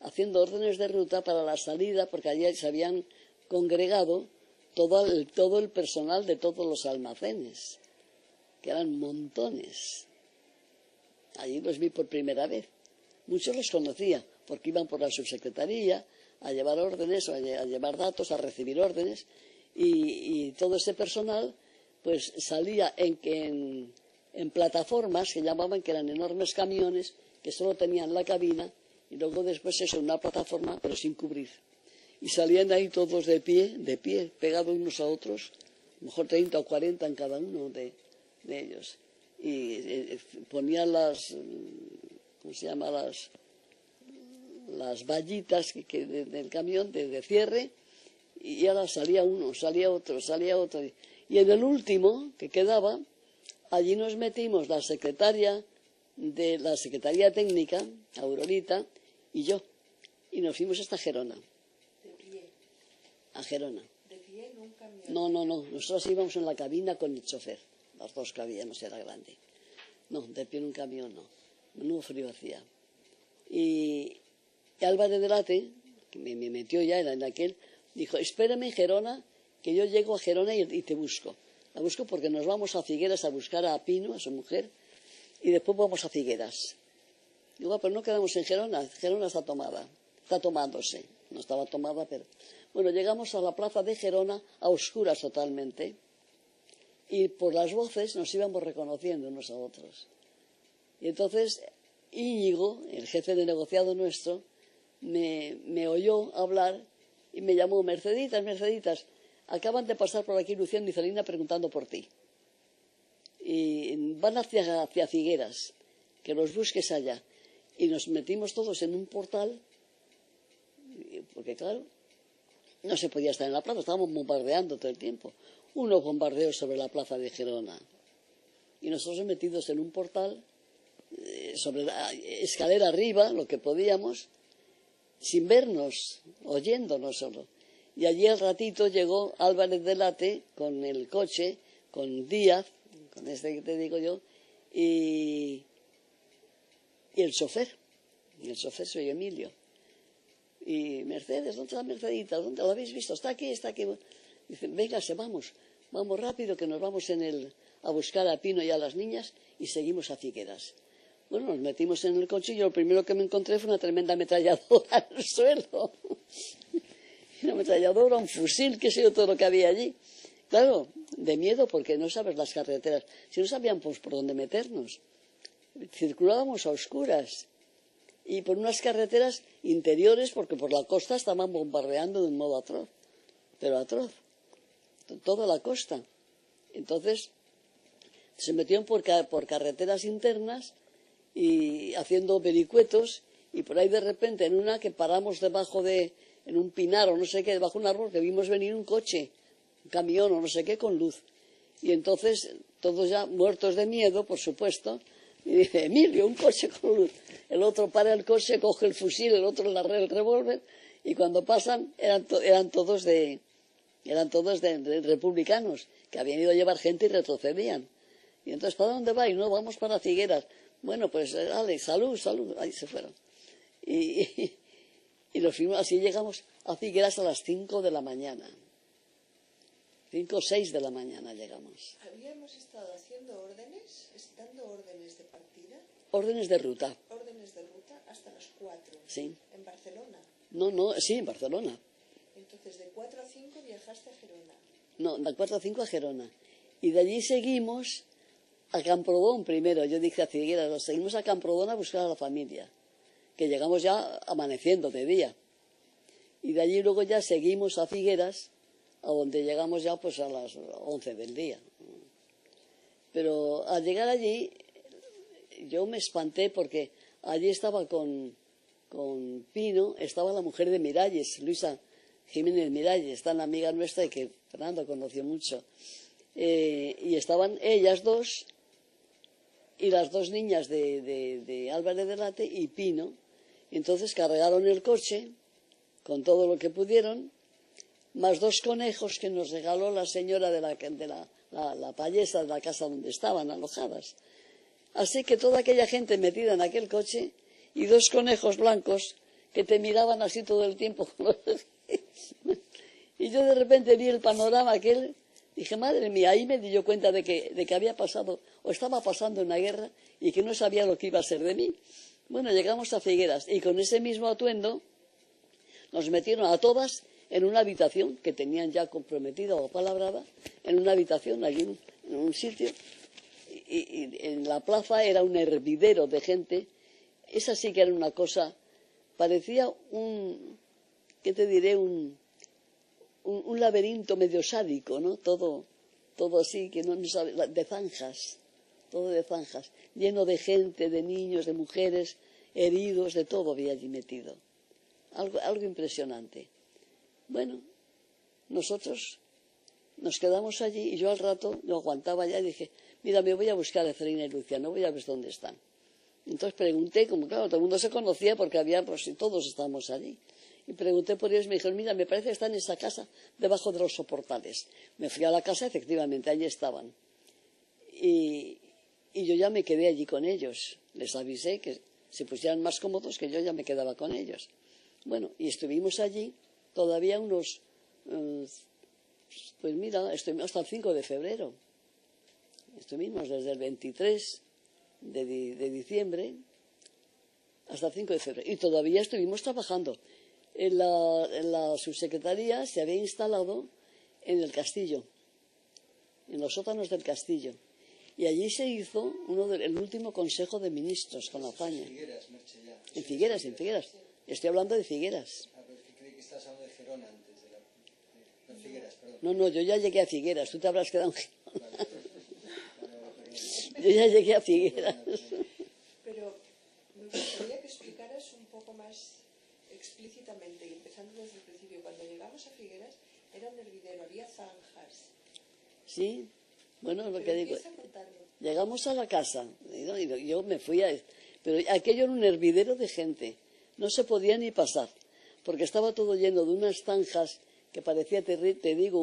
Haciendo órdenes de ruta para la salida, porque allí se habían congregado todo el personal de todos los almacenes, que eran montones. Allí los vi por primera vez. Muchos los conocía, porque iban por la subsecretaría a llevar órdenes, a llevar datos, a recibir órdenes, y todo ese personal pues salía en plataformas que llamaban, que eran enormes camiones que solo tenían la cabina, y luego después eso, una plataforma pero sin cubrir. Y salían ahí todos de pie, pegados unos a otros, a lo mejor 30 o 40 en cada uno de ellos. Y ponían ¿cómo se llama? Las vallitas del camión de cierre, y ahora salía uno, salía otro, Y en el último, que quedaba, allí nos metimos la secretaria de la Secretaría Técnica, Aurorita, y yo. Y nos fuimos hasta Gerona. De pie. A Gerona. De pie en un camión. No. Nosotros íbamos en la cabina con el chofer. Las dos cabíamos, era grande. No, de pie en un camión no. Menudo frío hacía. Y Álvarez de Late, que me metió ya en aquel, dijo, espérame en Gerona, que yo llego a Gerona y te busco. La busco porque nos vamos a Figueras a buscar a Pino, a su mujer, y después vamos a Figueras. Digo, pero no quedamos en Gerona. Gerona está tomada. Está tomándose. No estaba tomada, pero... Bueno, llegamos a la plaza de Gerona a oscuras totalmente. Y por las voces nos íbamos reconociendo unos a otros. Y entonces Íñigo, el jefe de negociado nuestro, me oyó hablar y me llamó, Merceditas, acaban de pasar por aquí Luciano y Celina preguntando por ti. Y van hacia Figueras, que los busques allá. Y nos metimos todos en un portal, porque claro, no se podía estar en la plaza, estábamos bombardeando todo el tiempo. Unos bombardeos sobre la plaza de Gerona. Y nosotros metidos en un portal, sobre la escalera arriba, lo que podíamos, sin vernos, oyéndonos solo. Y allí al ratito llegó Álvarez de Late con el coche, con Díaz, con este que te digo yo, y el chofer. Y el chofer soy Emilio. Y Mercedes, ¿dónde está Mercedita? ¿Dónde la habéis visto? Está aquí. Dicen, véngase, vamos rápido que nos vamos a buscar a Pino y a las niñas y seguimos a Figueras. Bueno, nos metimos en el coche y yo lo primero que me encontré fue una tremenda ametralladora en el suelo. Una ametralladora, un fusil, qué sé yo, todo lo que había allí. Claro, de miedo porque no sabes las carreteras. Si no sabíamos por dónde meternos. Circulábamos a oscuras. Y por unas carreteras interiores porque por la costa estaban bombardeando de un modo atroz. Pero atroz. Toda la costa. Entonces se metieron por carreteras internas y haciendo vericuetos y por ahí de repente en una que paramos debajo en un pinar o no sé qué, debajo de un árbol que vimos venir un coche, un camión o no sé qué con luz. Y entonces todos ya muertos de miedo, por supuesto, y dice, Emilio, un coche con luz. El otro para el coche, coge el fusil, el otro el revólver y cuando pasan eran todos de republicanos que habían ido a llevar gente y retrocedían. Y entonces, ¿para dónde vais? No, vamos para Figueras. Bueno, pues, dale, salud. Ahí se fueron. Y nos fuimos, así llegamos a Figueras a las 5 de la mañana. 5 o 6 de la mañana llegamos. Habíamos estado haciendo órdenes, dando órdenes de partida. Órdenes de ruta. Órdenes de ruta hasta las 4. Sí. ¿En Barcelona? No, sí, en Barcelona. Entonces, de 4 a 5 viajaste a Gerona. No, de 4 a 5 a Gerona. Y de allí seguimos a Camprodón primero. Yo dije a Figueras, seguimos a Camprodón a buscar a la familia. Que llegamos ya amaneciendo de día. Y de allí luego ya seguimos a Figueras, a donde llegamos ya pues a las 11 del día. Pero al llegar allí, yo me espanté porque allí estaba con Pino, estaba la mujer de Miralles, Luisa Jiménez Miralles, tan amiga nuestra y que Fernando conoció mucho. Y estaban ellas dos y las dos niñas de Álvarez de Late y Pino. Entonces cargaron el coche con todo lo que pudieron, más 2 conejos que nos regaló la señora de la payesa de la casa donde estaban alojadas. Así que toda aquella gente metida en aquel coche y 2 conejos blancos que te miraban así todo el tiempo. Y yo de repente vi el panorama aquel, dije, madre mía, ahí me di yo cuenta de que había pasado, o estaba pasando una guerra y que no sabía lo que iba a ser de mí. Bueno, llegamos a Figueras y con ese mismo atuendo nos metieron a todas en una habitación que tenían ya comprometida o palabrada, en una habitación, allí en un sitio, y en la plaza era un hervidero de gente. Esa sí que era una cosa, parecía ¿qué te diré? Un laberinto medio sádico, ¿no? Todo así, que no sabe, de zanjas, todo de zanjas, lleno de gente, de niños, de mujeres, heridos, de todo había allí metido. Algo impresionante. Bueno, nosotros nos quedamos allí y yo al rato no aguantaba ya y dije, mira, me voy a buscar a Celina y Luciano, voy a ver dónde están. Entonces pregunté, como claro, todo el mundo se conocía porque había, pues todos estábamos allí. Y pregunté por ellos y me dijeron, mira, me parece que están en esa casa debajo de los soportales. Me fui a la casa, efectivamente, allí estaban. Y yo ya me quedé allí con ellos. Les avisé que se pusieran más cómodos, que yo ya me quedaba con ellos. Bueno, y estuvimos allí todavía unos, pues mira, estuvimos hasta el 5 de febrero. Estuvimos desde el 23 de diciembre hasta el 5 de febrero. Y todavía estuvimos trabajando. En la subsecretaría se había instalado en el castillo, en los sótanos del castillo. Y allí se hizo el último Consejo de Ministros con Azaña. En Figueras, en Figueras. Estoy hablando de Figueras. Creí que estabas hablando de Gerona antes, de Figueras, perdón. No, yo ya llegué a Figueras. Tú te habrás quedado en Gerona. Yo ya llegué a Figueras. Pero me gustaría que explicaras un poco más explícitamente, y empezando desde el principio, cuando llegamos a Figueras era un hervidero, había zanjas. Sí, bueno, lo Pero que digo. empieza a contarlo. Llegamos a la casa, y yo me fui pero aquello era un hervidero de gente, no se podía ni pasar, porque estaba todo lleno de unas zanjas que parecía, te digo,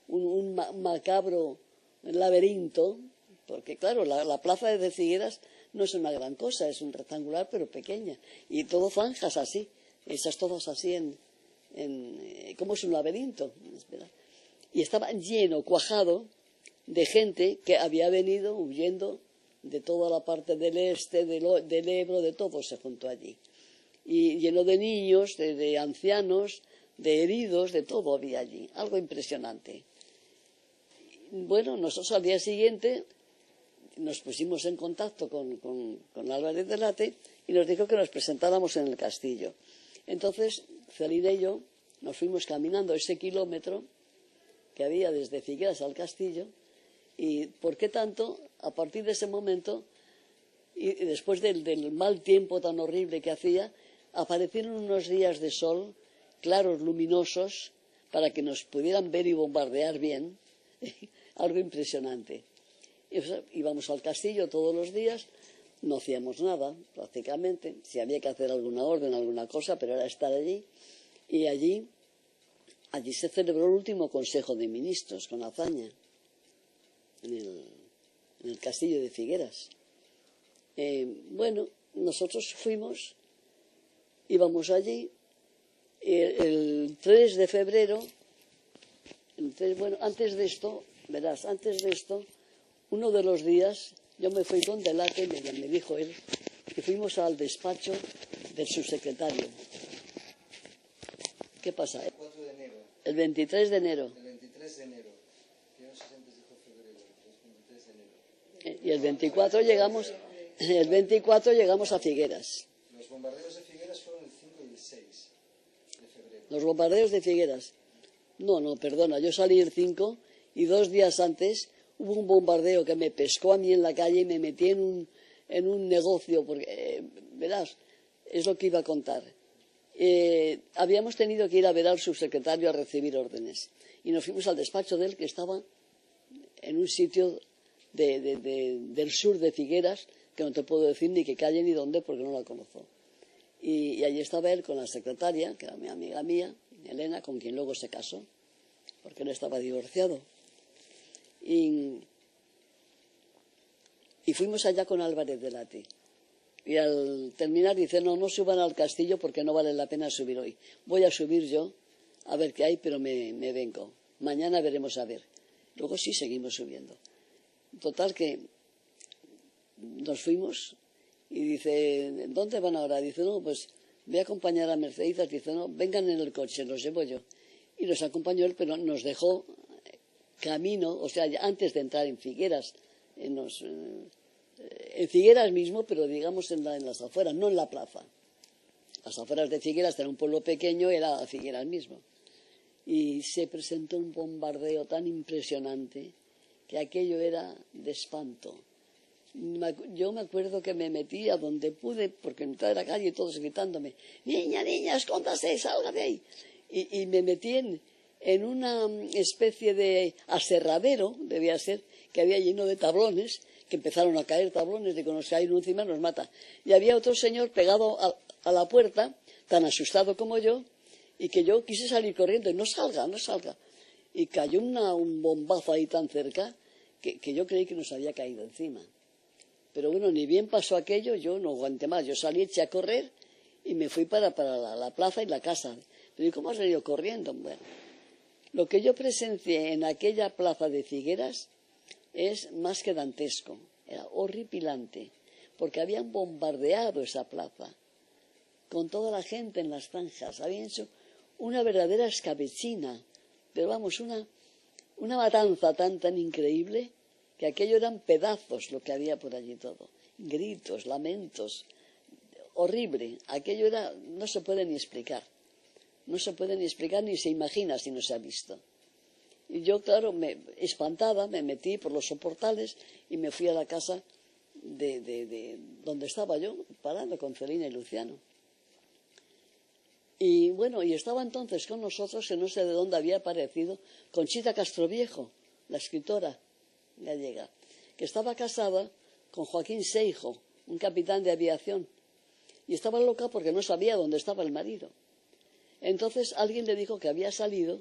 un macabro laberinto, porque claro, la plaza de Figueras no es una gran cosa, es un rectangular pero pequeña, y todo zanjas así, esas todas así como es un laberinto, y estaba lleno, cuajado, de gente que había venido huyendo de toda la parte del este, del Ebro, de todo se juntó allí. Y lleno de niños, de ancianos, de heridos, de todo había allí. Algo impresionante. Bueno, nosotros al día siguiente nos pusimos en contacto con Álvarez de Late y nos dijo que nos presentáramos en el castillo. Entonces, Celina y yo nos fuimos caminando ese kilómetro que había desde Figueras al castillo. ¿Y por qué tanto? A partir de ese momento, y después del mal tiempo tan horrible que hacía, aparecieron unos días de sol claros, luminosos, para que nos pudieran ver y bombardear bien. Algo impresionante. Íbamos al castillo todos los días, no hacíamos nada, prácticamente. Si había que hacer alguna orden, alguna cosa, pero era estar allí. Y allí se celebró el último Consejo de Ministros con Azaña. En el castillo de Figueras. Bueno, nosotros fuimos, íbamos allí, el 3 de febrero, bueno, antes de esto, verás, uno de los días, yo me fui con Delate, me dijo él, que fuimos al despacho del subsecretario. ¿Qué pasa? El 4 de enero. El 23 de enero. El 23 de enero. Y el 24 llegamos a Figueras. Los bombardeos de Figueras fueron el 5 y el 6 de febrero. Los bombardeos de Figueras. No, perdona, yo salí el 5 y 2 días antes hubo un bombardeo que me pescó a mí en la calle y me metí en un negocio, porque, verás, es lo que iba a contar. Habíamos tenido que ir a ver al subsecretario a recibir órdenes y nos fuimos al despacho de él, que estaba en un sitio del sur de Figueras, que no te puedo decir ni qué calle ni dónde porque no la conozco. Y allí estaba él con la secretaria, que era mi amiga mía, Elena, con quien luego se casó, porque él estaba divorciado. Y fuimos allá con Álvarez de Late. Y al terminar dice, no suban al castillo porque no vale la pena subir hoy. Voy a subir yo a ver qué hay, pero me vengo. Mañana veremos a ver. Luego sí seguimos subiendo. Total que nos fuimos y dice, ¿dónde van ahora? Dice, no, pues voy a acompañar a Merceditas. Dice, no, vengan en el coche, los llevo yo. Y nos acompañó él, pero nos dejó camino, o sea, antes de entrar en Figueras, en Figueras mismo, pero digamos en las afueras, no en la plaza. Las afueras de Figueras era un pueblo pequeño, era Figueras mismo. Y se presentó un bombardeo tan impresionante que aquello era de espanto. Yo me acuerdo que me metí a donde pude, porque en mitad de la calle todos gritándome, niña, escóndase, salga de ahí. Y me metí en una especie de aserradero, debía ser, que había lleno de tablones, que empezaron a caer tablones, de que nos cae uno encima nos mata. Y había otro señor pegado a la puerta, tan asustado como yo, y que yo quise salir corriendo, y no salga, no salga. Y cayó un bombazo ahí tan cerca, que yo creí que nos había caído encima. Pero bueno, ni bien pasó aquello, yo no aguanté más. Yo salí, eché a correr y me fui para la plaza y la casa. Pero ¿y cómo has venido corriendo? Bueno, lo que yo presencié en aquella plaza de Figueras es más que dantesco, era horripilante, porque habían bombardeado esa plaza, con toda la gente en las zanjas, habían hecho una verdadera escabechina, pero vamos, una matanza tan increíble, que aquello eran pedazos lo que había por allí todo, gritos, lamentos, horrible, aquello era, no se puede ni explicar, no se puede ni explicar ni se imagina si no se ha visto. Y yo, claro, espantada, me metí por los soportales y me fui a la casa de donde estaba yo, parando con Celina y Luciano. Y bueno, y estaba entonces con nosotros, que no sé de dónde había aparecido, Conchita Castroviejo, la escritora gallega, que estaba casada con Joaquín Seijo, un capitán de aviación, y estaba loca porque no sabía dónde estaba el marido. Entonces alguien le dijo que había salido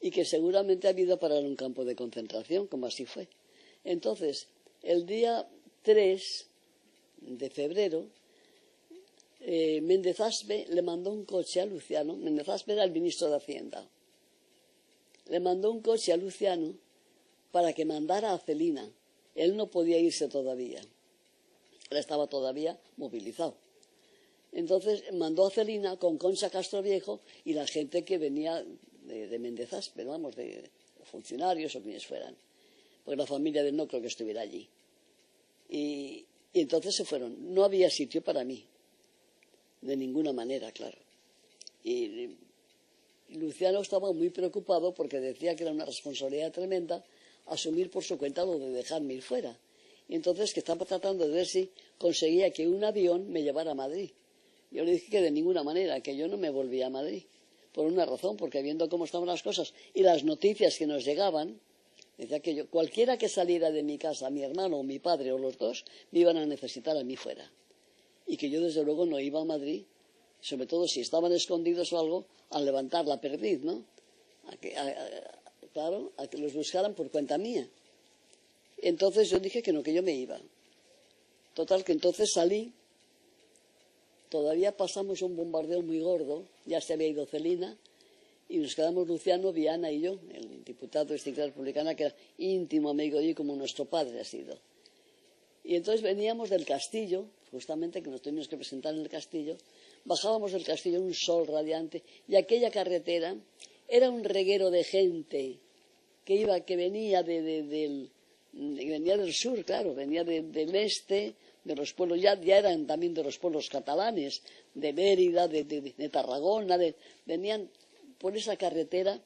y que seguramente había ido a parar a un campo de concentración, como así fue. Entonces, el día 3 de febrero, Méndez Aspe le mandó un coche a Luciano. Méndez Aspe era el ministro de Hacienda. Le mandó un coche a Luciano para que mandara a Celina. Él no podía irse todavía. Él estaba todavía movilizado. Entonces mandó a Celina con Concha Castroviejo y la gente que venía de Méndez Aspe, vamos, de funcionarios o quienes fueran. Porque la familia de él no creo que estuviera allí. Y entonces se fueron. No había sitio para mí. De ninguna manera, claro. Y Luciano estaba muy preocupado porque decía que era una responsabilidad tremenda asumir por su cuenta lo de dejarme ir fuera. Y entonces que estaba tratando de ver si conseguía que un avión me llevara a Madrid. Yo le dije que de ninguna manera, que yo no me volvía a Madrid. Por una razón, porque viendo cómo estaban las cosas y las noticias que nos llegaban, decía que yo, cualquiera que saliera de mi casa, mi hermano o mi padre o los dos, me iban a necesitar a mí fuera. Y que yo desde luego no iba a Madrid, sobre todo si estaban escondidos o algo, a levantar la perdiz, ¿no? Claro, a que los buscaran por cuenta mía. Entonces yo dije que no, que yo me iba. Total, que entonces salí, todavía pasamos un bombardeo muy gordo, ya se había ido Celina, y nos quedamos Luciano, Viana y yo, el diputado de Izquierda Republicana, que era íntimo amigo y como nuestro padre ha sido. Y entonces veníamos del castillo, justamente que nos teníamos que presentar en el castillo, bajábamos del castillo, un sol radiante, y aquella carretera era un reguero de gente que venía venía del sur, claro, venía del este, de los pueblos, ya eran también de los pueblos catalanes, de Mérida, de Tarragona, venían por esa carretera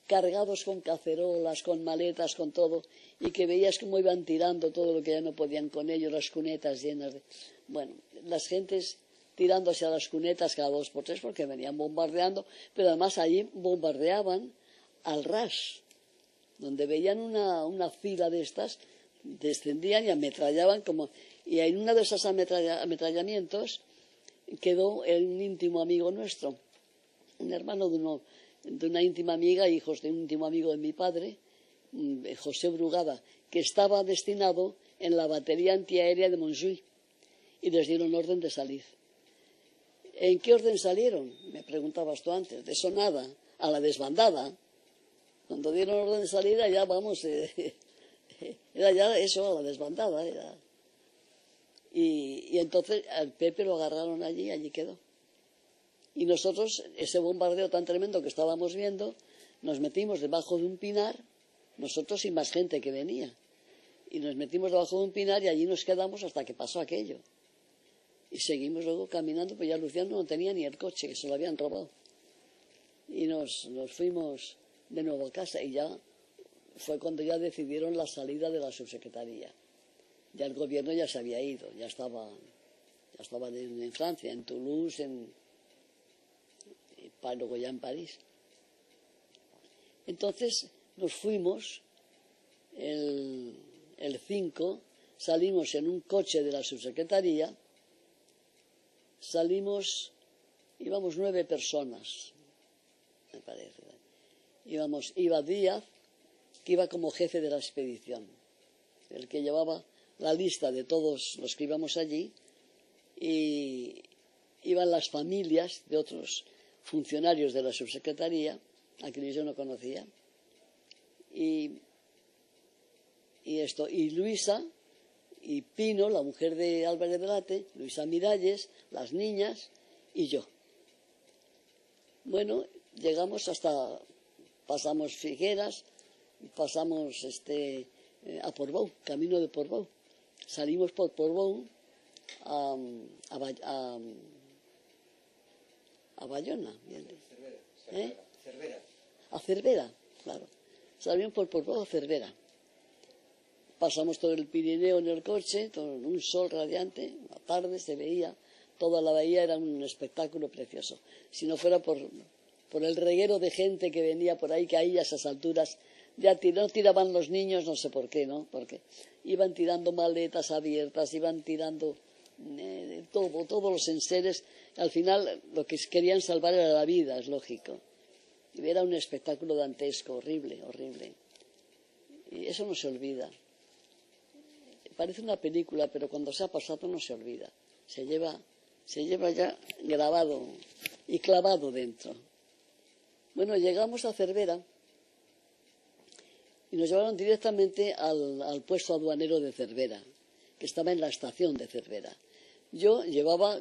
cargados con cacerolas, con maletas, con todo, y que veías cómo iban tirando todo lo que ya no podían con ellos, las cunetas llenas de... Bueno, las gentes tirando hacia las cunetas cada 2 por 3 porque venían bombardeando, pero además allí bombardeaban al ras, donde veían una fila de estas, descendían y ametrallaban como... Y en uno de esos ametrallamientos quedó un íntimo amigo nuestro, un hermano de una íntima amiga, hijos de un íntimo amigo de mi padre, José Brugada, que estaba destinado en la batería antiaérea de Montjuïc, y les dieron orden de salir. ¿En qué orden salieron? Me preguntabas tú antes. De eso nada, a la desbandada. Cuando dieron orden de salida ya vamos, era ya eso, a la desbandada. Era. Y entonces al Pepe lo agarraron allí quedó. Y nosotros, ese bombardeo tan tremendo que estábamos viendo, nos metimos debajo de un pinar, nosotros y más gente que venía. Y nos metimos debajo de un pinar y allí nos quedamos hasta que pasó aquello. Y seguimos luego caminando, pues ya Luciano no tenía ni el coche, que se lo habían robado. Y nos fuimos de nuevo a casa y ya fue cuando ya decidieron la salida de la subsecretaría. Ya el gobierno ya se había ido, ya estaba en Francia, en Toulouse, luego ya en París. Entonces nos fuimos, el 5, salimos en un coche de la subsecretaría, íbamos 9 personas, me parece. Iba Díaz, que iba como jefe de la expedición, el que llevaba la lista de todos los que íbamos allí, y iban las familias de otros funcionarios de la subsecretaría, a quienes yo no conocía, y Luisa y Pino, la mujer de Álvarez Delate, Luisa Miralles, las niñas y yo. Bueno, llegamos pasamos Figueras, pasamos a Portbou, camino de Portbou. Salimos por Portbou a Bayona. Cervera. A Cervera, claro. Salimos por Portbou a Cervera. Pasamos todo el Pirineo en el coche, con un sol radiante, la tarde se veía, toda la bahía era un espectáculo precioso. Si no fuera por el reguero de gente que venía por ahí, que ahí a esas alturas ya no tiraban los niños, no sé por qué, ¿no? Porque iban tirando maletas abiertas, iban tirando todos los enseres. Al final lo que querían salvar era la vida, es lógico. Y era un espectáculo dantesco, horrible, horrible. Y eso no se olvida. Parece una película, pero cuando se ha pasado no se olvida. Se lleva ya grabado y clavado dentro. Bueno, llegamos a Cervera y nos llevaron directamente al puesto aduanero de Cervera, que estaba en la estación de Cervera. Yo llevaba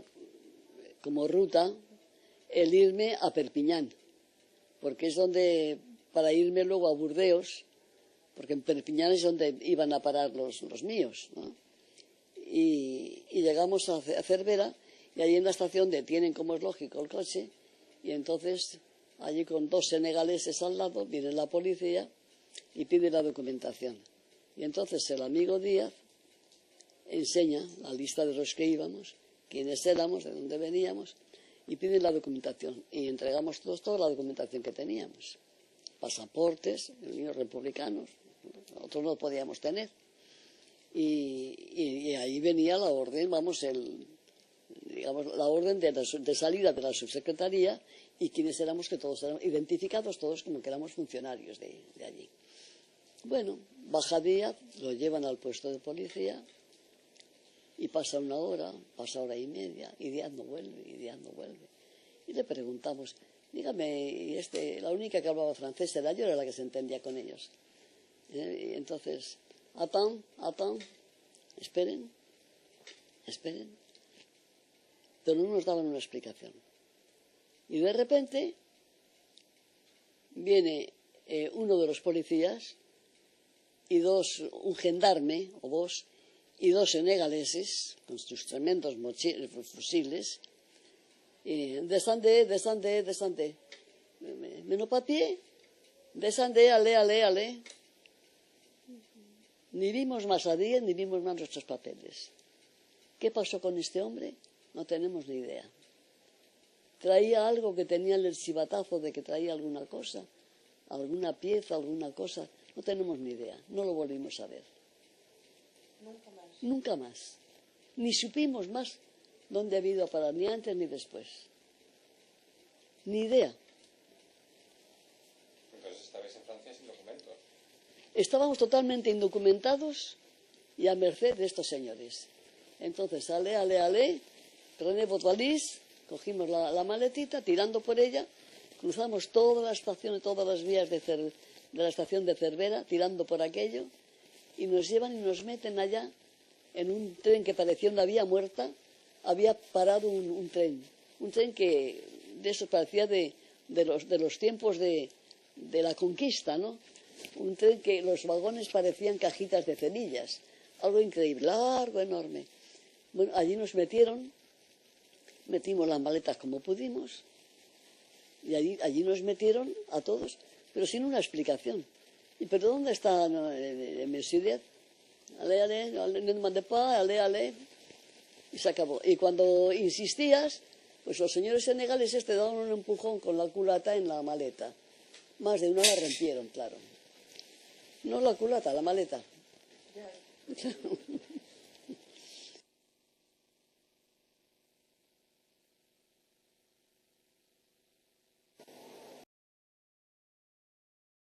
como ruta el irme a Perpiñán, porque es donde, para irme luego a Burdeos, porque en Perpiñán es donde iban a parar los míos, ¿no? Y llegamos a Cervera y allí en la estación detienen, como es lógico, el coche, y entonces allí con 2 senegaleses al lado viene la policía y pide la documentación. Y entonces el amigo Díaz enseña la lista de los que íbamos, quiénes éramos, de dónde veníamos, y pide la documentación. Y entregamos toda la documentación que teníamos. Pasaportes, niños republicanos, nosotros no podíamos tener. Y ahí venía la orden, la orden de salida de la subsecretaría, y quienes éramos, que todos éramos identificados, todos como que éramos funcionarios de allí. Bueno, baja Díaz, lo llevan al puesto de policía y pasa 1 hora, pasa 1 hora y media, y Díaz no vuelve, y le preguntamos, dígame, la única que hablaba francés era yo, era la que se entendía con ellos. Y entonces, attends, esperen, pero no nos daban una explicación. Y de repente viene uno de los policías y un gendarme o 2 y 2 senegaleses con sus tremendos fusiles. Y descendez, menos papier, descendez, allez. Ni vimos más a Díaz, ni vimos más nuestros papeles. ¿Qué pasó con este hombre? No tenemos ni idea. Traía algo, que tenía el chivatazo de que traía alguna cosa, alguna pieza, alguna cosa. No tenemos ni idea. No lo volvimos a ver. Nunca más. Ni supimos más dónde ha ido a parar, ni antes ni después. Ni idea. Entonces estabais en Francia sin documentos. Estábamos totalmente indocumentados y a merced de estos señores. Entonces, prenez votre valise, cogimos la maletita, tirando por ella, cruzamos toda la estación, todas las vías de la estación de Cervera, tirando por aquello, y nos llevan y nos meten allá en un tren que parecía una vía muerta. Había parado un tren que de eso parecía de los tiempos de la conquista, ¿no? Un tren que los vagones parecían cajitas de semillas, algo increíble, largo, enorme. Bueno, allí nos metimos las maletas como pudimos, y allí nos metieron a todos, pero sin una explicación. ¿Pero dónde está Monsieur Díaz? Allez, ne demandez pas, allez. Y se acabó. Y cuando insistías, pues los señores senegaleses te daban un empujón con la culata en la maleta. Más de una la rompieron, claro. No la culata, la maleta. Ya.